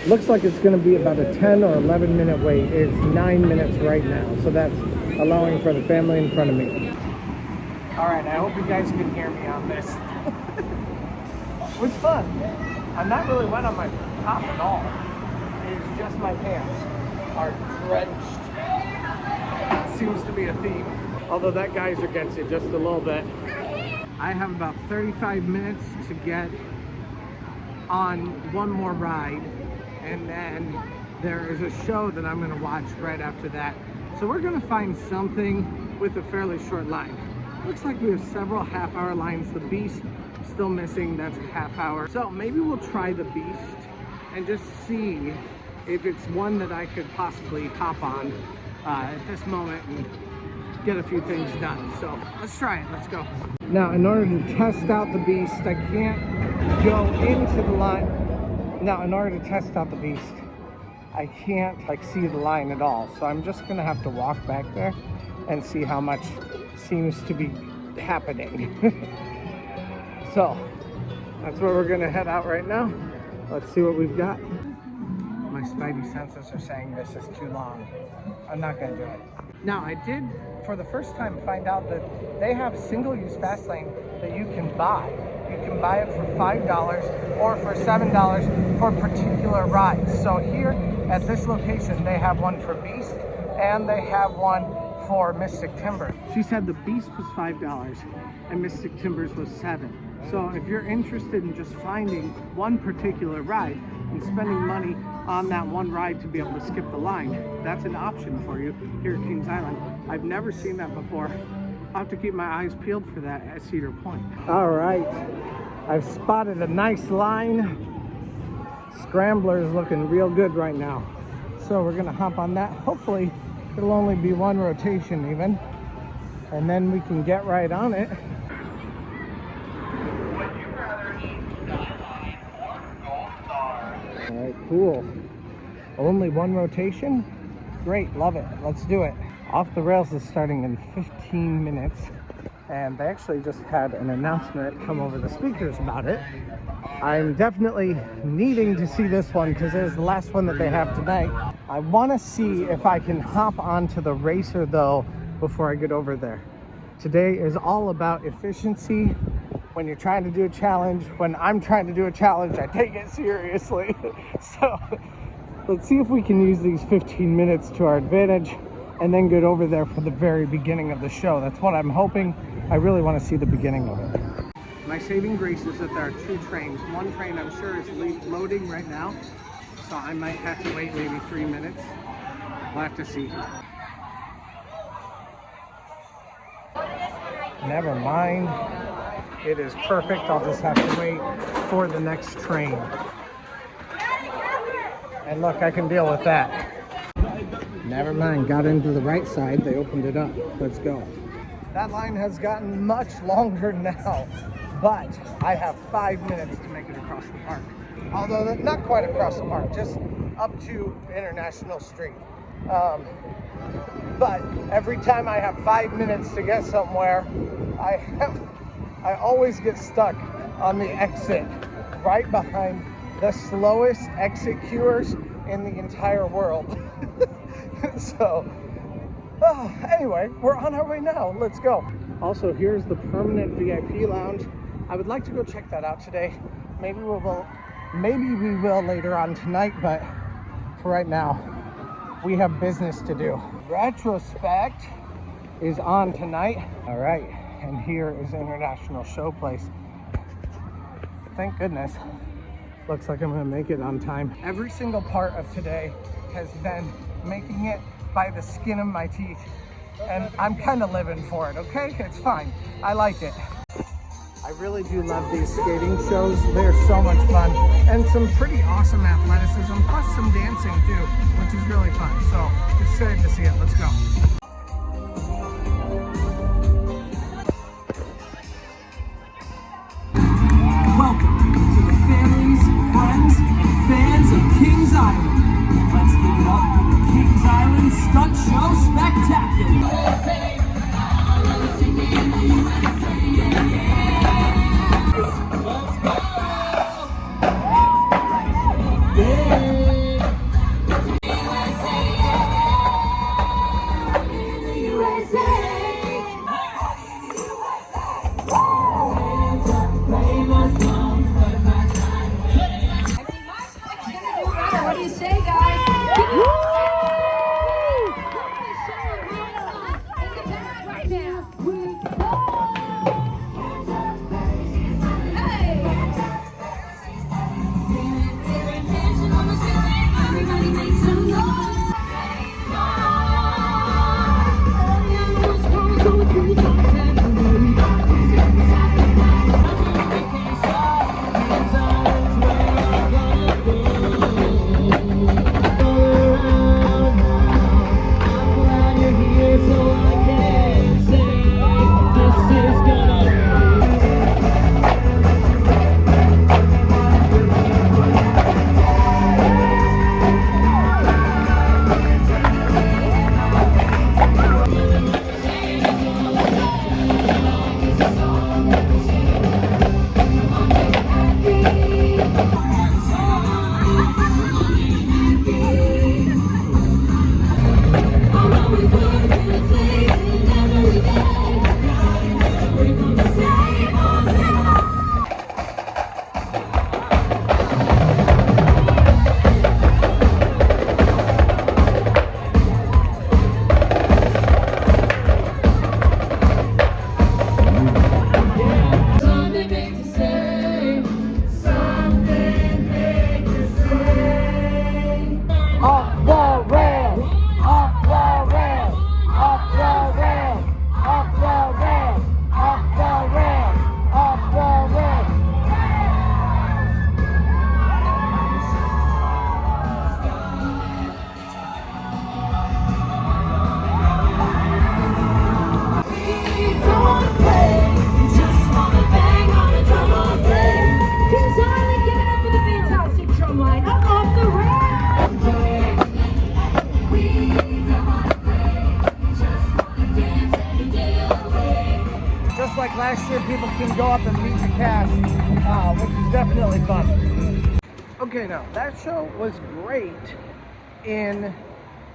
Looks like it's going to be about a 10 or 11 minute wait. It's 9 minutes right now, so that's allowing for the family in front of me. Alright, I hope you guys can hear me on this. It was fun. I'm not really wet on my top at all. It's just my pants are drenched. Seems to be a theme. Although that geyser gets you just a little bit. I have about 35 minutes to get on one more ride, and then there is a show that I'm going to watch right after that. So we're going to find something with a fairly short line. Looks like we have several half-hour lines. The Beast still missing, that's a half hour. So maybe we'll try the Beast and just see if it's one that I could possibly hop on at this moment and get a few things done. So let's try it, let's go. Now, in order to test out the Beast, I can't go into the line. Now, in order to test out the Beast, I can't like see the line at all. So I'm just gonna have to walk back there and see how much seems to be happening. So that's where we're gonna head out right now. Let's see what we've got. My spidey senses are saying this is too long. I'm not gonna do it. Now, I did, for the first time, find out that they have single-use fast lane that you can buy. You can buy it for $5 or for $7 for particular rides. So here at this location, they have one for Beast and they have one for Mystic Timber. She said the Beast was $5 and Mystic Timbers was $7. So if you're interested in just finding one particular ride and spending money on that one ride to be able to skip the line, that's an option for you here at Kings Island. I've never seen that before. I'll have to keep my eyes peeled for that at Cedar Point. All right, I've spotted a nice line. Scrambler is looking real good right now. So we're gonna hop on that. Hopefully it'll only be one rotation even, and then we can get right on it. All right, cool. Only one rotation? Great, love it. Let's do it. Off the Rails is starting in 15 minutes, and they actually just had an announcement come over the speakers about it. I'm definitely needing to see this one because it is the last one that they have tonight. I want to see if I can hop onto the racer though before I get over there. Today is all about efficiency. When you're trying to do a challenge, when I'm trying to do a challenge, I take it seriously. So let's see if we can use these 15 minutes to our advantage and then get over there for the very beginning of the show. That's what I'm hoping. I really want to see the beginning of it. My saving grace is that there are two trains. One train I'm sure is loading right now, so I might have to wait maybe 3 minutes. We'll have to see. Never mind. It is perfect. I'll just have to wait for the next train. And look, I can deal with that. Never mind, got into the right side. They opened it up. Let's go. That line has gotten much longer now, but I have 5 minutes to make it across the park. Although not quite across the park, just up to International Street. But every time I have 5 minutes to get somewhere, I always get stuck on the exit right behind the slowest exit queuers in the entire world. So, anyway, we're on our way now. Let's go. Also, here's the permanent VIP lounge. I would like to go check that out today. Maybe we'll Maybe we will later on tonight, but for right now, we have business to do. Retrospect is on tonight. All right, and here is International Showplace. Thank goodness. Looks like I'm gonna make it on time. Every single part of today has been making it by the skin of my teeth, and I'm kind of living for it, okay? It's fine. I like it. I really do love these skating shows. They're so much fun, and some pretty awesome athleticism, plus some dancing too, which is really fun. So excited to see it. Let's go. Welcome to the families, friends, and fans of Kings Island. Let's give it up for the Kings Island Stunt Show Spectacular. What do you say, guys? Right now. Hey! Everybody make some noise. Like last year, people can go up and meet the cast, which is definitely fun. Okay, now that show was great in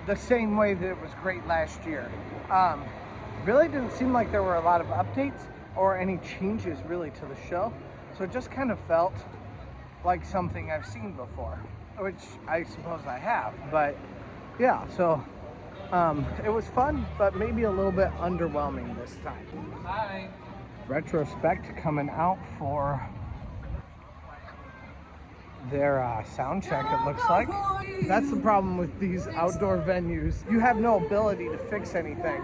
the same way that it was great last year. Really didn't seem like there were a lot of updates or any changes really to the show, so it just kind of felt like something I've seen before, which I suppose I have. But yeah, so it was fun, but maybe a little bit underwhelming this time. Hi. Retrospect coming out for their sound check, it looks like. That's the problem with these outdoor venues. You have no ability to fix anything,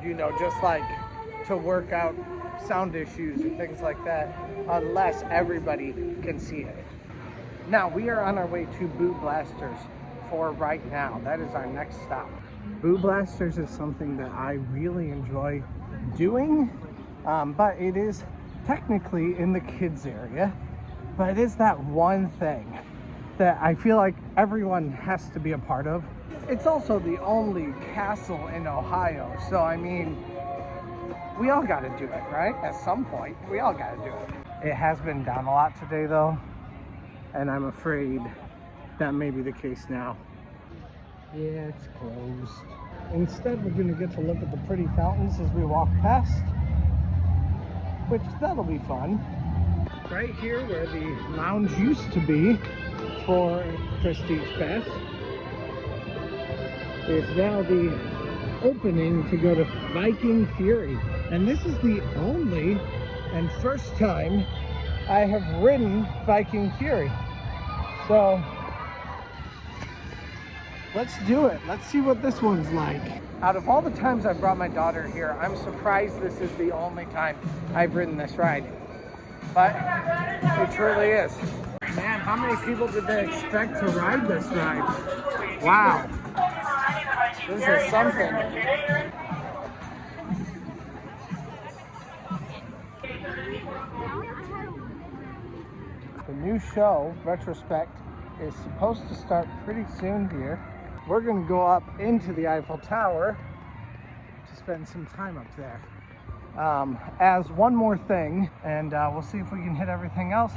you know, just like to work out sound issues or things like that, unless everybody can see it. Now, we are on our way to Boo Blasters for right now. That is our next stop. Boo Blasters is something that I really enjoy doing. But it is technically in the kids area, but it is that one thing that I feel like everyone has to be a part of. It's also the only castle in Ohio, so I mean, we all got to do it, right? At some point, we all got to do it. It has been down a lot today though, and I'm afraid that may be the case now. Yeah, it's closed. Instead, we're going to get to look at the pretty fountains as we walk past, which that'll be fun. right here where the lounge used to be for Prestige Fest is now the opening to go to Viking Fury. And this is the only and first time I have ridden Viking Fury. So let's do it. Let's see what this one's like. Out of all the times I've brought my daughter here, I'm surprised this is the only time I've ridden this ride. But it truly is. Man, how many people did they expect to ride this ride? Wow. This is something. The new show, Retrospect, is supposed to start pretty soon here. We're going to go up into the Eiffel Tower to spend some time up there. As one more thing, and we'll see if we can hit everything else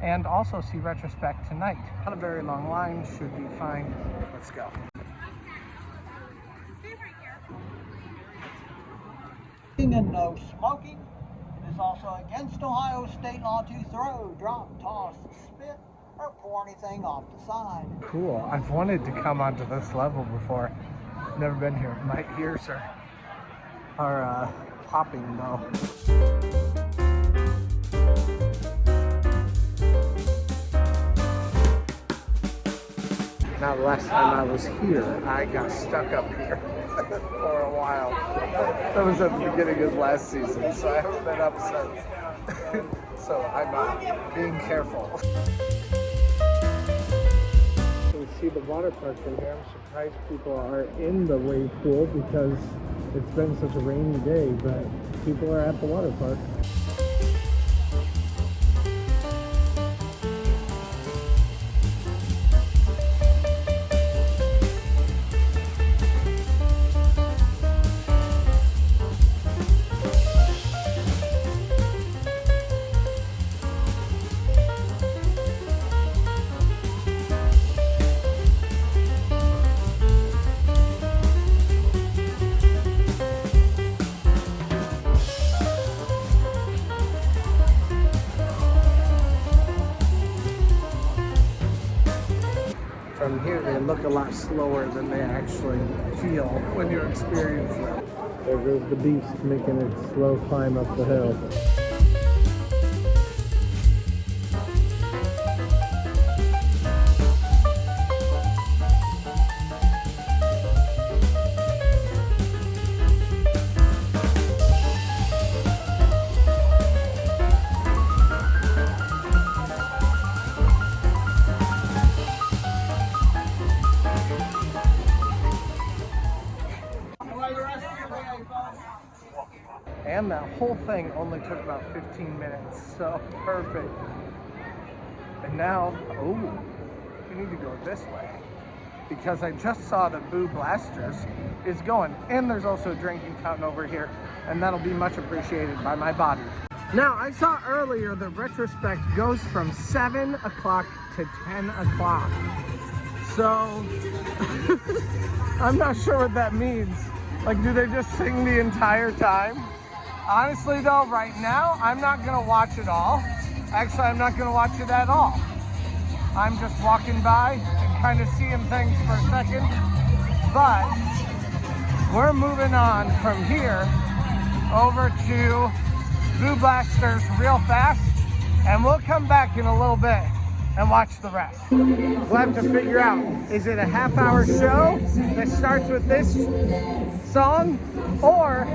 and also see Retrospect tonight. Not a very long line, should be fine. Let's go. And no smoking. It is also against Ohio state law to throw, drop, toss, spit, or pour anything off the side. Cool. I've wanted to come onto this level before. Never been here. My ears are popping though. Now, the last time I was here, I got stuck up here for a while. That was at the beginning of last season, so I haven't been up since. So I'm being careful. So we see the water park in here. I'm surprised people are in the wave pool because it's been such a rainy day, but people are at the water park. From here, they look a lot slower than they actually feel when you experience them. There goes the beast making its slow climb up the hill. And that whole thing only took about 15 minutes, so perfect. And now, oh, we need to go this way because I just saw that Boo Blasters is going, and there's also a drinking fountain over here, and that'll be much appreciated by my body. Now, I saw earlier that Retrospect goes from 7 o'clock to 10 o'clock. So, I'm not sure what that means. Like, do they just sing the entire time? Honestly though, right now, I'm not gonna watch it all. Actually, I'm not gonna watch it at all. I'm just walking by and kind of seeing things for a second. But we're moving on from here over to Boo Blasters real fast, and we'll come back in a little bit and watch the rest. We'll have to figure out, is it a half-hour show that starts with this song, or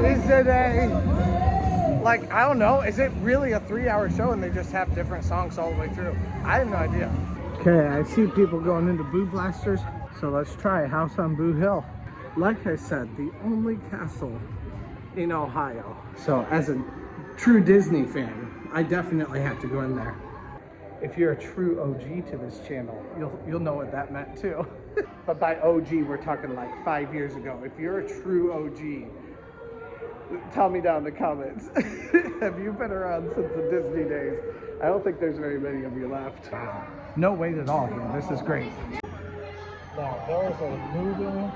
is it a, like, I don't know, is it really a 3-hour show and they just have different songs all the way through? I have no idea. Okay, I see people going into Boo Blasters, so let's try House on Boo Hill. Like I said, the only castle in Ohio. So as a true Disney fan, I definitely have to go in there. If you're a true OG to this channel, you'll know what that meant too. But by OG, we're talking like 5 years ago. If you're a true OG, tell me down in the comments. Have you been around since the Disney days? I don't think there's very many of you left. No wait at all here. This is great. Now, there's a moving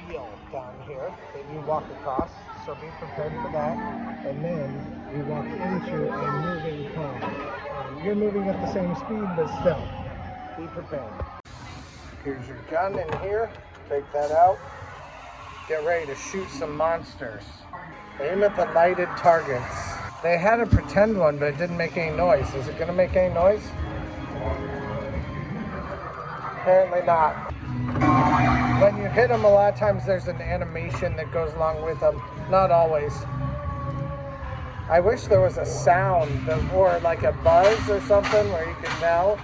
wheel down here that you walk across, so be prepared for that. And then you walk into a moving car. You're moving at the same speed, but still, be prepared. Here's your gun in here. Take that out. Get ready to shoot some monsters. Aim at the lighted targets. They had a pretend one, but it didn't make any noise. Is it gonna make any noise? Apparently not. When you hit them, a lot of times there's an animation that goes along with them. Not always. I wish there was a sound or like a buzz or something where you could know.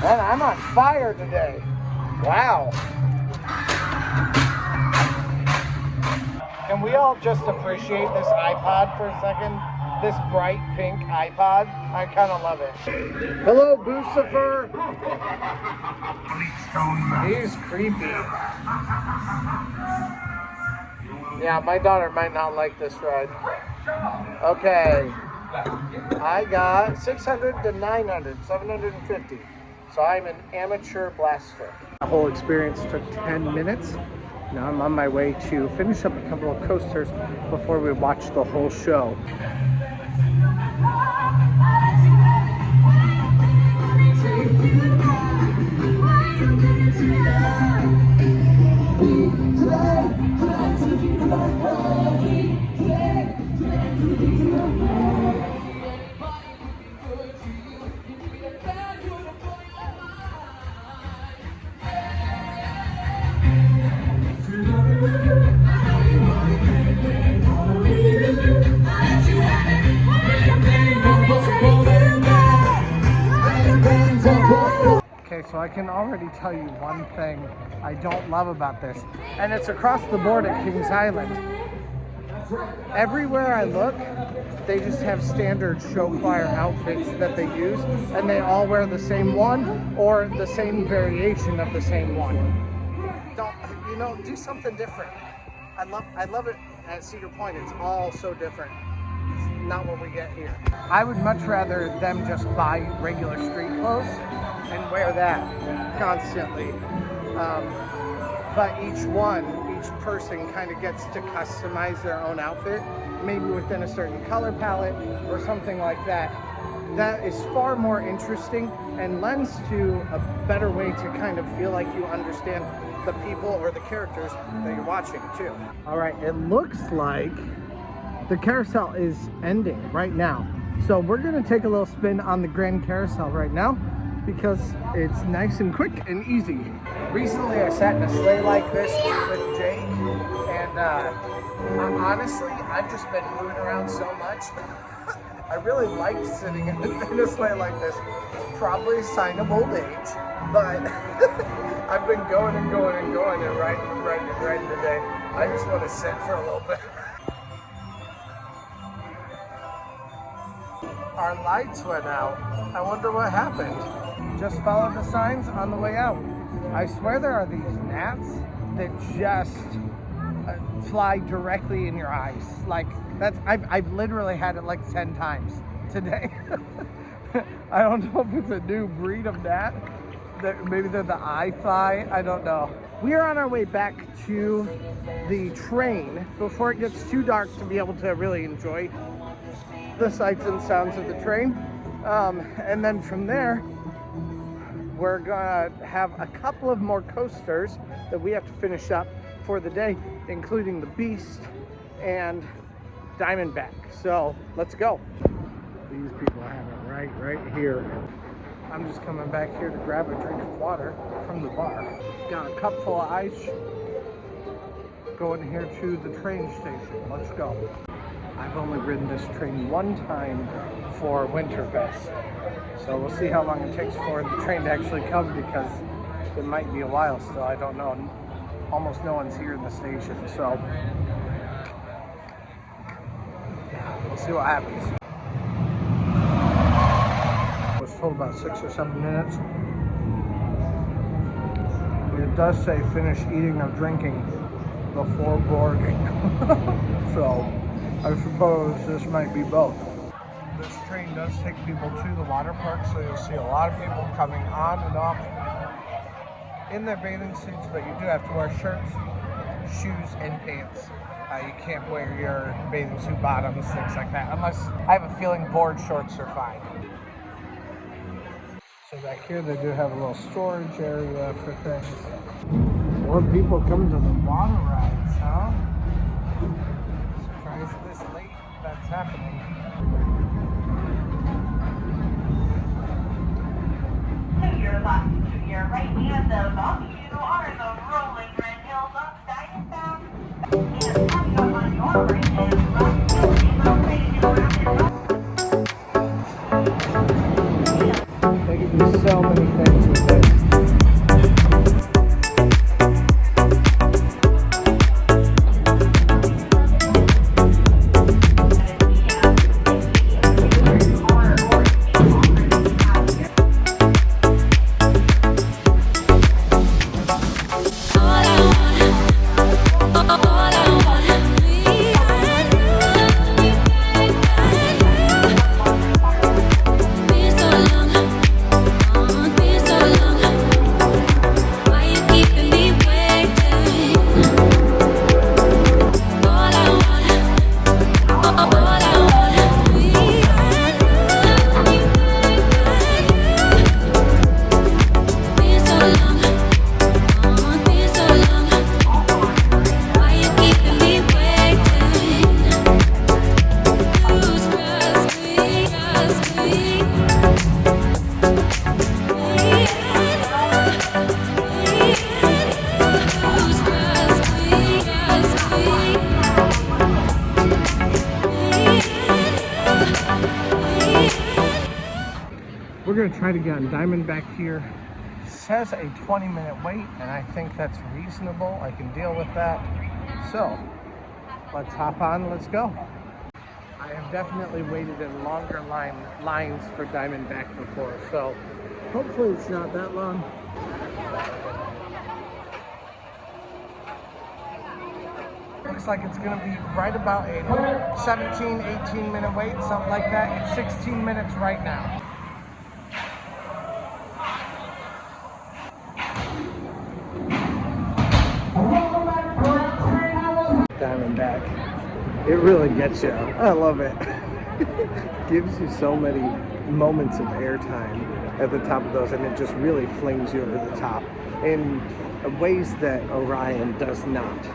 Man, I'm on fire today. Wow. Can we all just appreciate this iPod for a second? This bright pink iPod. I kind of love it. Hello, Lucifer. He's creepy. Yeah, my daughter might not like this ride. Okay. I got 600 to 900, 750. So I'm an amateur blaster. The whole experience took 10 minutes. Now I'm on my way to finish up a couple of coasters before we watch the whole show. Okay, so I can already tell you one thing I don't love about this, and it's across the board at Kings Island. Everywhere I look, they just have standard show choir outfits that they use, and they all wear the same one or the same variation of the same one. Don't, do something different. I love it at Cedar Point. It's all so different. It's not what we get here. I would much rather them just buy regular street clothes and wear that constantly. But each person kind of gets to customize their own outfit, maybe within a certain color palette or something like that. That is far more interesting and lends to a better way to kind of feel like you understand the people or the characters that you're watching too. All right, it looks like the carousel is ending right now. So we're gonna take a little spin on the Grand Carousel right now because it's nice and quick and easy. Recently I sat in a sleigh like this with Jake, and honestly, I've just been moving around so much. I really like sitting in a sleigh like this. It's probably a sign of old age, but I've been going and going and going and riding today. I just want to sit for a little bit. Our lights went out. I wonder what happened. Just follow the signs on the way out. I swear there are these gnats that just fly directly in your eyes. Like I've literally had it like 10 times today. I don't know if it's a new breed of gnat. Maybe they're the eye fly. I don't know. We are on our way back to the train before it gets too dark to be able to really enjoy the sights and sounds of the train. And then from there, we're gonna have a couple of more coasters that we have to finish up for the day, including the Beast and Diamondback. So let's go. These people have it right here. I'm just coming back here to grab a drink of water from the bar. Got a cup full of ice. Going here to the train station. Let's go. I've only ridden this train one time for Winterfest. So we'll see how long it takes for the train to actually come, because it might be a while still. I don't know. Almost no one's here in the station, so we'll see what happens. I was told about 6 or 7 minutes. It does say finish eating or drinking before boarding. So I suppose this might be both. This train does take people to the water park, so you'll see a lot of people coming on and off in their bathing suits, but you do have to wear shirts, shoes, and pants. You can't wear your bathing suit bottoms, things like that, unless I have a feeling board shorts are fine. So back here they do have a little storage area for things. More people coming to the water rides, huh? Surprised this late that's happening. To your left, to your right, and the volcano are the rolling red hills of Diamondback. And coming up on your right is They can do so many things with this. We're gonna try to get on Diamondback here. It says a 20-minute wait, and I think that's reasonable. I can deal with that. So, let's hop on, let's go. I have definitely waited in longer lines for Diamondback before, so hopefully it's not that long. Looks like it's gonna be right about a 17, 18-minute wait, something like that. It's 16 minutes right now. Diamondback, it really gets you. I love it. Gives you so many moments of airtime at the top of those, and it just really flings you over the top in ways that Orion does not.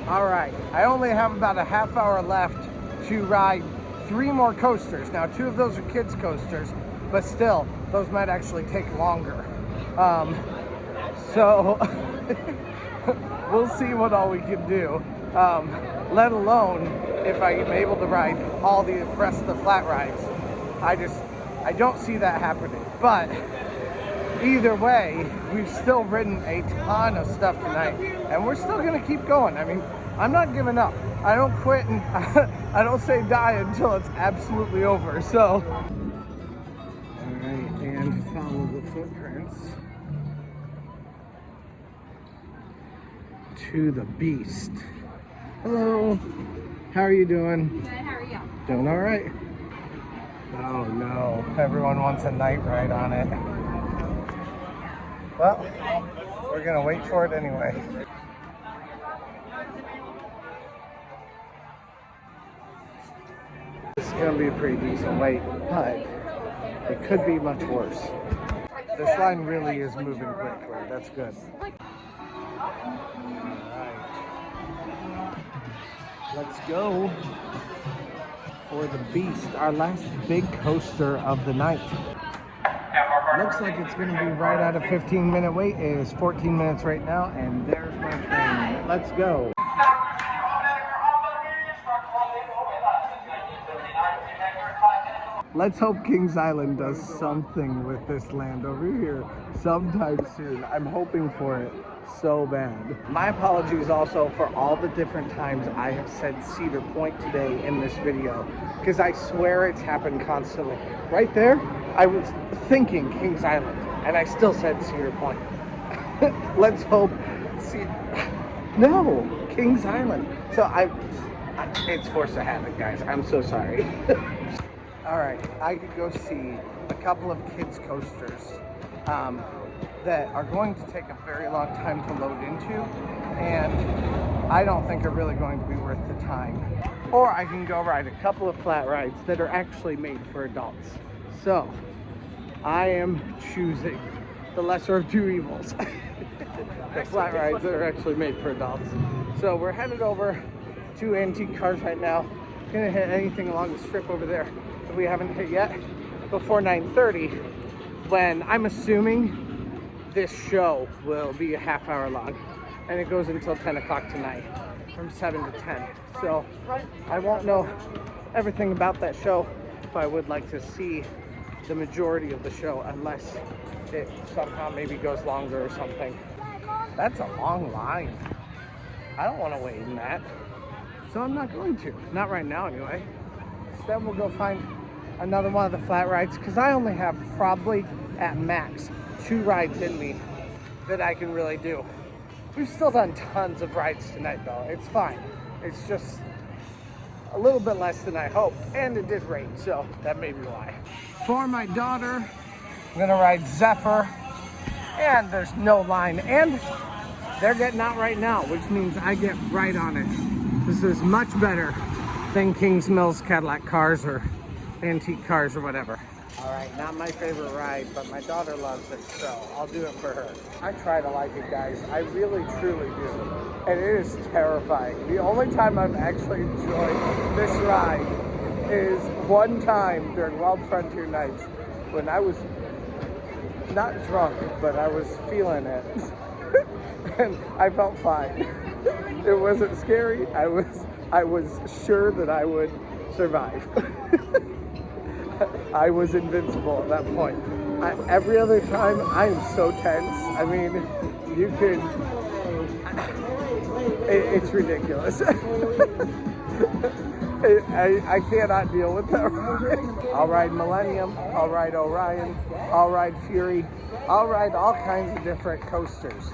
All right, I only have about a half hour left to ride 3 more coasters. Now, 2 of those are kids coasters, but still, those might actually take longer. So we'll see what all we can do. Let alone if I am able to ride all the rest of the flat rides. I don't see that happening. But either way, we've still ridden a ton of stuff tonight, and we're still gonna keep going. I mean, I'm not giving up. I don't quit, and I don't say die until it's absolutely over. So. Alright, and follow the footprints to the beast. Hello, how are you doing? Good, how are you? Doing alright. Oh no, everyone wants a night ride on it. Well, we're gonna wait for it anyway. This is gonna be a pretty decent wait, but it could be much worse. This line really is moving quickly. That's good. Alright. Let's go for the beast, our last big coaster of the night. Looks like it's going to be right at a 15-minute wait. It is 14 minutes right now, and there's my train. Let's go. Let's hope Kings Island does something with this land over here sometime soon. I'm hoping for it so bad. My apologies also for all the different times I have said Cedar Point today in this video, because I swear it's happened constantly. Right there, I was thinking Kings Island, and I still said Cedar Point. Let's hope. No, Kings Island. So It's forced to happen, guys. I'm so sorry. All right, I could go see a couple of kids coasters that are going to take a very long time to load into, and I don't think are really going to be worth the time. Or I can go ride a couple of flat rides that are actually made for adults. So I am choosing the lesser of two evils. The flat rides that are actually made for adults. So we're headed over to Antique Cars right now. Gonna hit anything along the strip over there that we haven't hit yet before 9:30, when I'm assuming this show will be a half hour long, and it goes until 10 o'clock tonight from 7 to 10. So I won't know everything about that show, but I would like to see the majority of the show, unless it somehow maybe goes longer or something. That's a long line. I don't want to wait in that, so I'm not going to. Not right now anyway. Instead we'll go find another one of the flat rides, because I only have probably at max 2 rides in me that I can really do. We've still done tons of rides tonight though. It's fine. It's just a little bit less than I hoped, and it did rain, so that may be why. For my daughter, I'm gonna ride Zephyr, and there's no line, and they're getting out right now, which means I get right on it. This is much better than Kings Mills Cadillac Cars or Antique Cars or whatever. All right, not my favorite ride, but my daughter loves it, so I'll do it for her. I try to like it, guys. I really, truly do. And it is terrifying. The only time I've actually enjoyed this ride is one time during Wild Frontier Nights, when I was not drunk, but I was feeling it. And I felt fine. It wasn't scary. I was sure that I would survive. I was invincible at that point. Every other time, I am so tense. I mean, you could... It's ridiculous. I cannot deal with that ride. I'll ride Millennium, I'll ride Orion, I'll ride Fury, I'll ride all kinds of different coasters.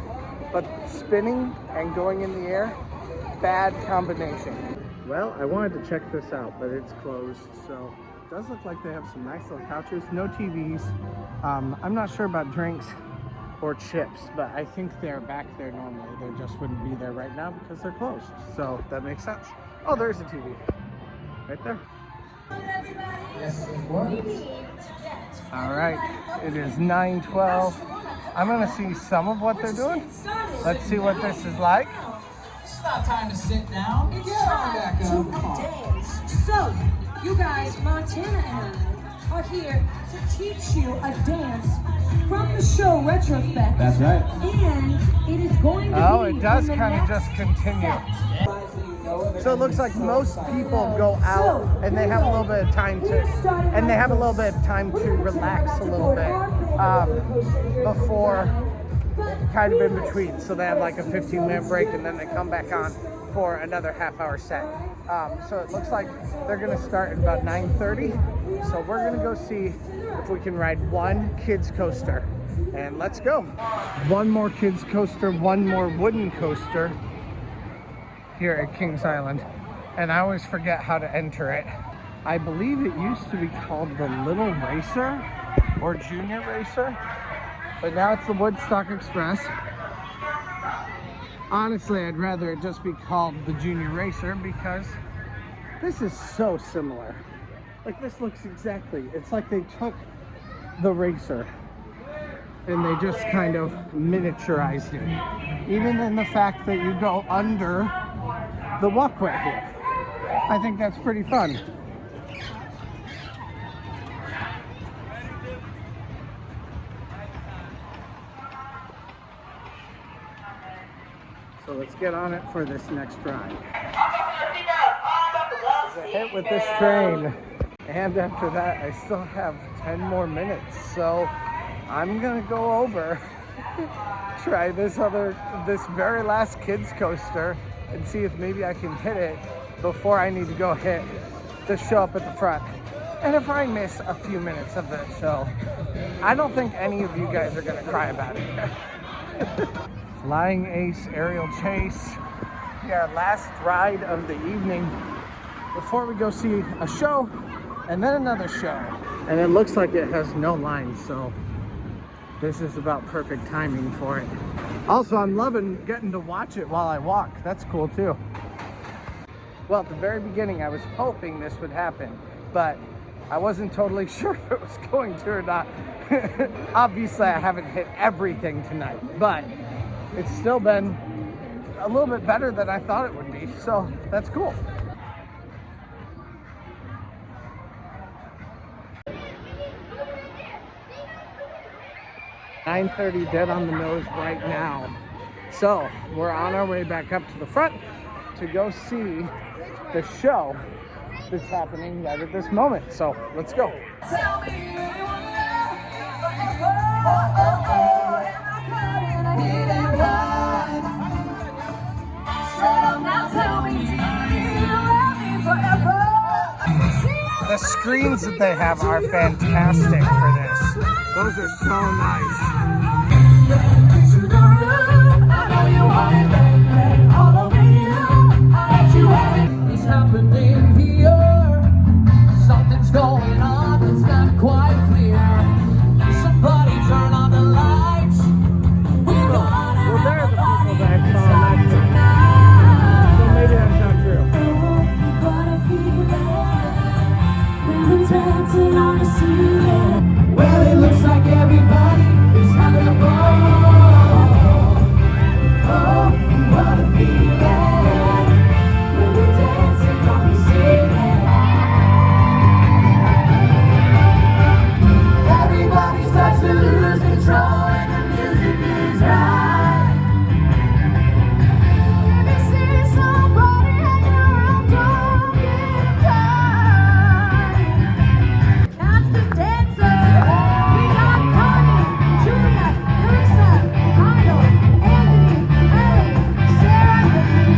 But spinning and going in the air, bad combination. Well, I wanted to check this out, but it's closed, so it does look like they have some nice little couches, no TVs. I'm not sure about drinks or chips, but I think they're back there normally. They just wouldn't be there right now because they're closed, so that makes sense. Oh, there's a TV right there. Yes, it was. All right, it is 9:12. I'm gonna see some of what they're doing. Let's see what this is like. It's not time to sit down. Get on back up. Dance. So, you guys, Montana and I are here to teach you a dance from the show Retrospect. That's right. And it is going to be... Oh, it does in the kind of next just continue. set. So it looks like most people go out and they have a little bit of time to, relax a little bit before, kind of in between. So they have like a 15-minute break and then they come back on for another half-hour set. So it looks like they're gonna start at about 9:30. So we're gonna go see if we can ride one kids coaster, and let's go. One more kids coaster, one more wooden coaster here at Kings Island, and I always forget how to enter it. I believe it used to be called the Little Racer or Junior Racer, but now it's the Woodstock Express. Honestly, I'd rather it just be called the Junior Racer because this is so similar. Like, this looks exactly, it's like they took the Racer and they just kind of miniaturized it. Even in the fact that you go under the walkway here. I think that's pretty fun. So let's get on it for this next ride. There's a hit with this train. And after that, I still have 10 more minutes. So I'm gonna go over, try this very last kids coaster and see if maybe I can hit it before I need to go hit the show up at the front. And if I miss a few minutes of the show, I don't think any of you guys are gonna cry about it. Flying Ace aerial chase. Yeah, last ride of the evening. before we go see a show and then another show. And it looks like it has no lines, so this is about perfect timing for it. Also, I'm loving getting to watch it while I walk. That's cool too. Well, at the very beginning, I was hoping this would happen, but I wasn't totally sure if it was going to or not. Obviously, I haven't hit everything tonight, but it's still been a little bit better than I thought it would be, so that's cool. "9:30 dead on the nose right now. So we're on our way back up to the front to go see the show that's happening right at this moment. So let's go. Tell me you will love me forever. Oh, oh, oh, am I caught in a hit and run? Straight up now, tell me, do you love me forever? The screens that they have are fantastic for this. Those are so nice. To the room, I know you want it, baby. All over you, I let you have it. It's happening here. Something's going on, it's not quite clear. Somebody turn on the lights. We're gonna Well, they're have the a party people that I saw inside last time. tonight. So maybe that's not true. What a feeling when we're dancing on the ceiling. Well, it looks like everybody is having a ball. Oh, what a feeling when we're dancing on the ceiling. Everybody starts to lose control and the music is right. If you see somebody hanging around, don't get tired. Cast the dancer. We got Connie, Julia, Carissa, Kyle, Anthony, Ellie, Sarah,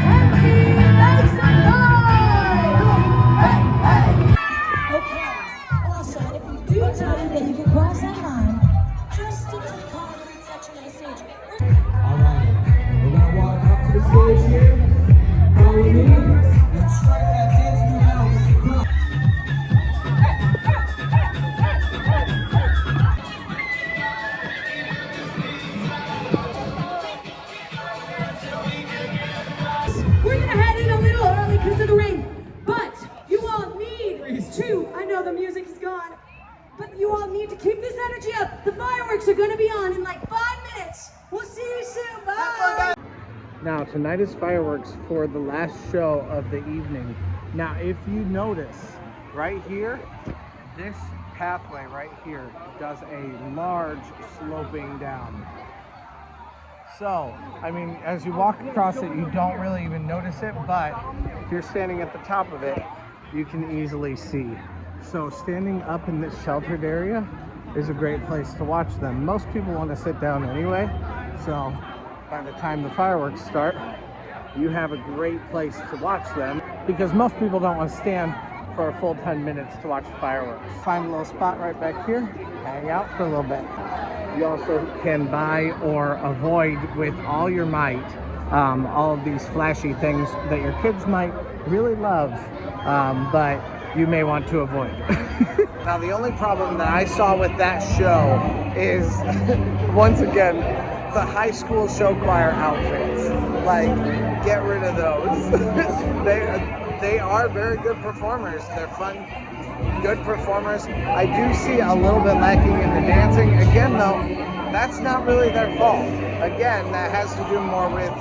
Kenzie, make some noise. Hey, hey. Okay, awesome. And if we do tell you that you can cross that line, just stick to the concrete section of the stage. Alright, we're gonna walk up to the stage here. Follow me and strike that dance move out with the crowd. We're gonna head in a little early because of the rain, but you all need to, I know the music is gone, but you all need to keep this energy up. The fireworks are gonna be on in like 5 minutes. We'll see you soon, bye! Now, tonight is fireworks for the last show of the evening. Now, if you notice, right here, this pathway right here does a large sloping down. So, I mean, as you walk across it, you don't really even notice it, but if you're standing at the top of it, you can easily see. So standing up in this sheltered area is a great place to watch them. Most people want to sit down anyway, so by the time the fireworks start, you have a great place to watch them because most people don't want to stand for a full 10 minutes to watch the fireworks. Find a little spot right back here, hang out for a little bit. You also can buy or avoid with all your might all of these flashy things that your kids might really love, but you may want to avoid. Now, the only problem that I saw with that show is, once again, the high school show choir outfits. Like, get rid of those. They are very good performers. They're fun, good performers. I do see a little bit lacking in the dancing. Again, though, that's not really their fault. Again, that has to do more with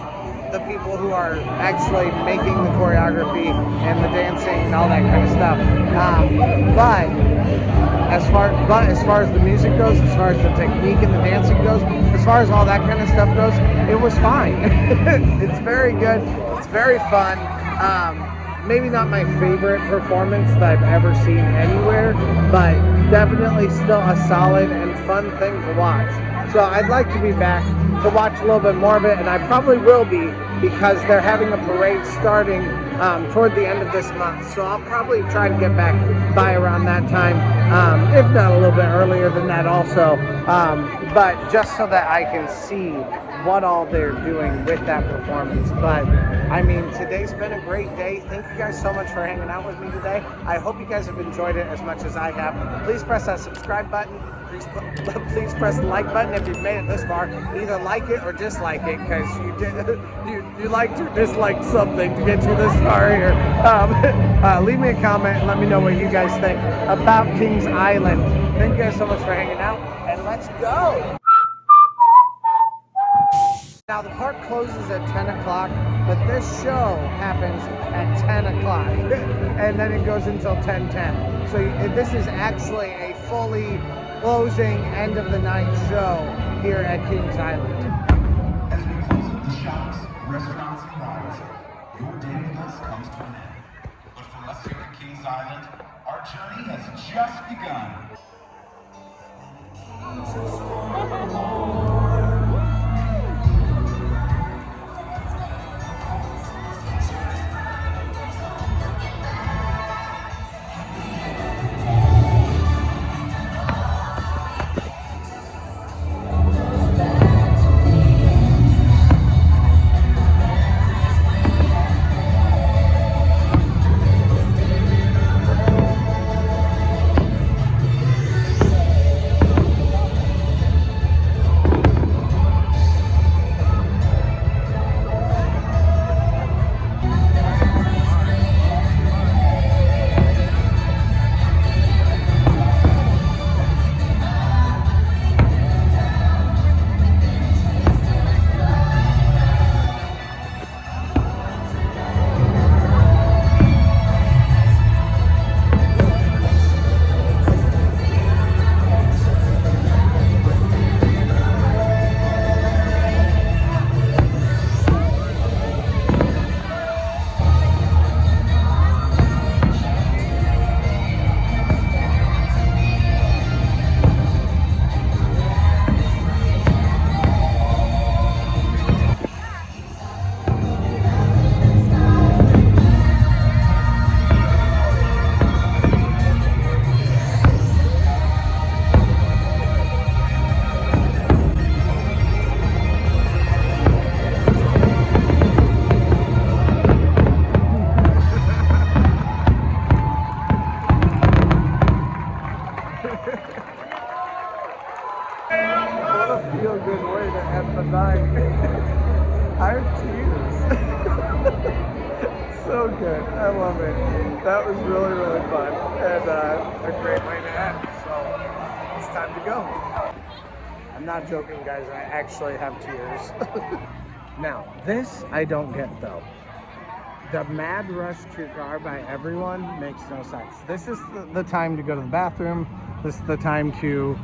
the people who are actually making the choreography and the dancing and all that kind of stuff. But as far as the music goes, as far as the technique and the dancing goes, as far as all that kind of stuff goes, it was fine. It's very good. It's very fun. Maybe not my favorite performance that I've ever seen anywhere, but definitely still a solid and fun thing to watch. So I'd like to be back to watch a little bit more of it, and I probably will be, because they're having a parade starting toward the end of this month. So I'll probably try to get back by around that time, if not a little bit earlier than that also. But just so that I can see what all they're doing with that performance. But I mean, today's been a great day. Thank you guys so much for hanging out with me today. I hope you guys have enjoyed it as much as I have. Please press that subscribe button. Please press the like button if you've made it this far. Either like it or dislike it, because you liked or disliked something to get you this far here. Leave me a comment and let me know what you guys think about Kings Island. Thank you guys so much for hanging out, and let's go. Now the park closes at 10 o'clock, but this show happens at 10 o'clock, and then it goes until 10:10. So this is actually a fully closing end of the night show here at Kings Island. As we close up the shops, restaurants, and rides, your day with us comes to an end. But for us here at Kings Island, our journey has just begun. Feel-good way to end the night. I have tears. So good. I love it. That was really, really fun. And a great way to end. So it's time to go. I'm not joking, guys. I actually have tears. Now, this I don't get, though. The mad rush to your car by everyone makes no sense. This is the time to go to the bathroom. This is the time to,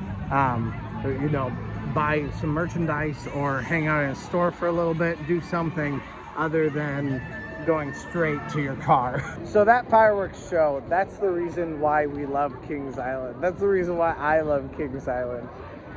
you know, buy some merchandise or hang out in a store for a little bit, do something other than going straight to your car. So that fireworks show, that's the reason why we love Kings Island. That's the reason why I love Kings Island.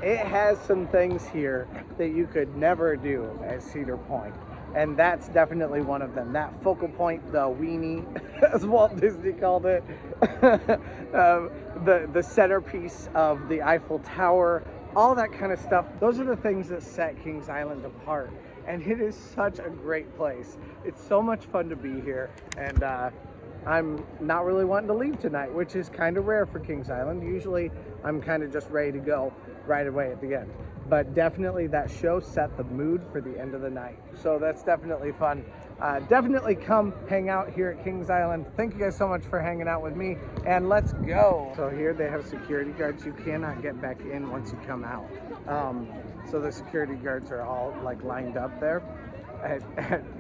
It has some things here that you could never do at Cedar Point. And that's definitely one of them. That focal point, the weenie, as Walt Disney called it, the centerpiece of the Eiffel Tower, all that kind of stuff. Those are the things that set Kings Island apart. And it is such a great place. It's so much fun to be here. And I'm not really wanting to leave tonight, which is kind of rare for Kings Island. Usually I'm kind of just ready to go right away at the end. But definitely that show set the mood for the end of the night. So that's definitely fun. Definitely come hang out here at Kings Island. Thank you guys so much for hanging out with me, and let's go. So here they have security guards. You cannot get back in once you come out. So the security guards are all like lined up there. At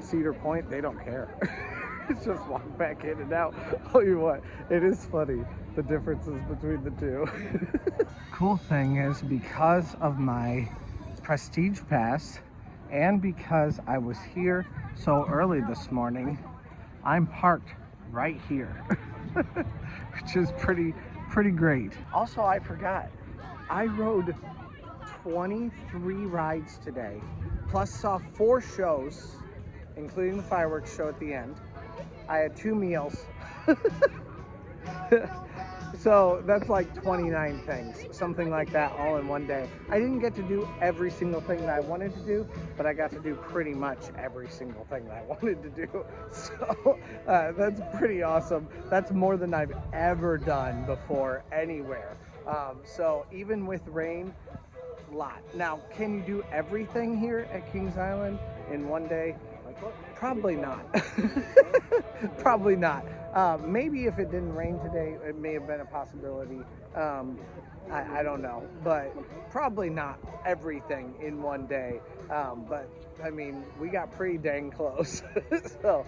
Cedar Point, they don't care. It's just walk back in and out. Tell you what, it is funny, the differences between the two. Cool thing is, because of my Prestige Pass and because I was here so early this morning, I'm parked right here, which is pretty great. Also, I forgot, I rode 23 rides today, plus saw 4 shows, including the fireworks show at the end. I had 2 meals. So that's like 29 things, something like that, all in one day. I didn't get to do every single thing that I wanted to do, but I got to do pretty much every single thing that I wanted to do. So that's pretty awesome. That's more than I've ever done before anywhere. So even with rain, lot. Now, can you do everything here at Kings Island in one day? Probably not. Probably not. Maybe if it didn't rain today, it may have been a possibility. I don't know, but probably not everything in one day. But I mean, we got pretty dang close. So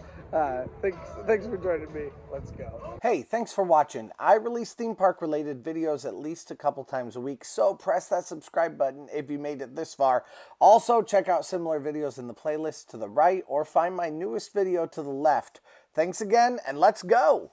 thanks for joining me. Let's go. Hey, thanks for watching. I release theme park related videos at least a couple times a week, so press that subscribe button if you made it this far. Also, check out similar videos in the playlist to the right or find my newest video to the left. Thanks again, and let's go!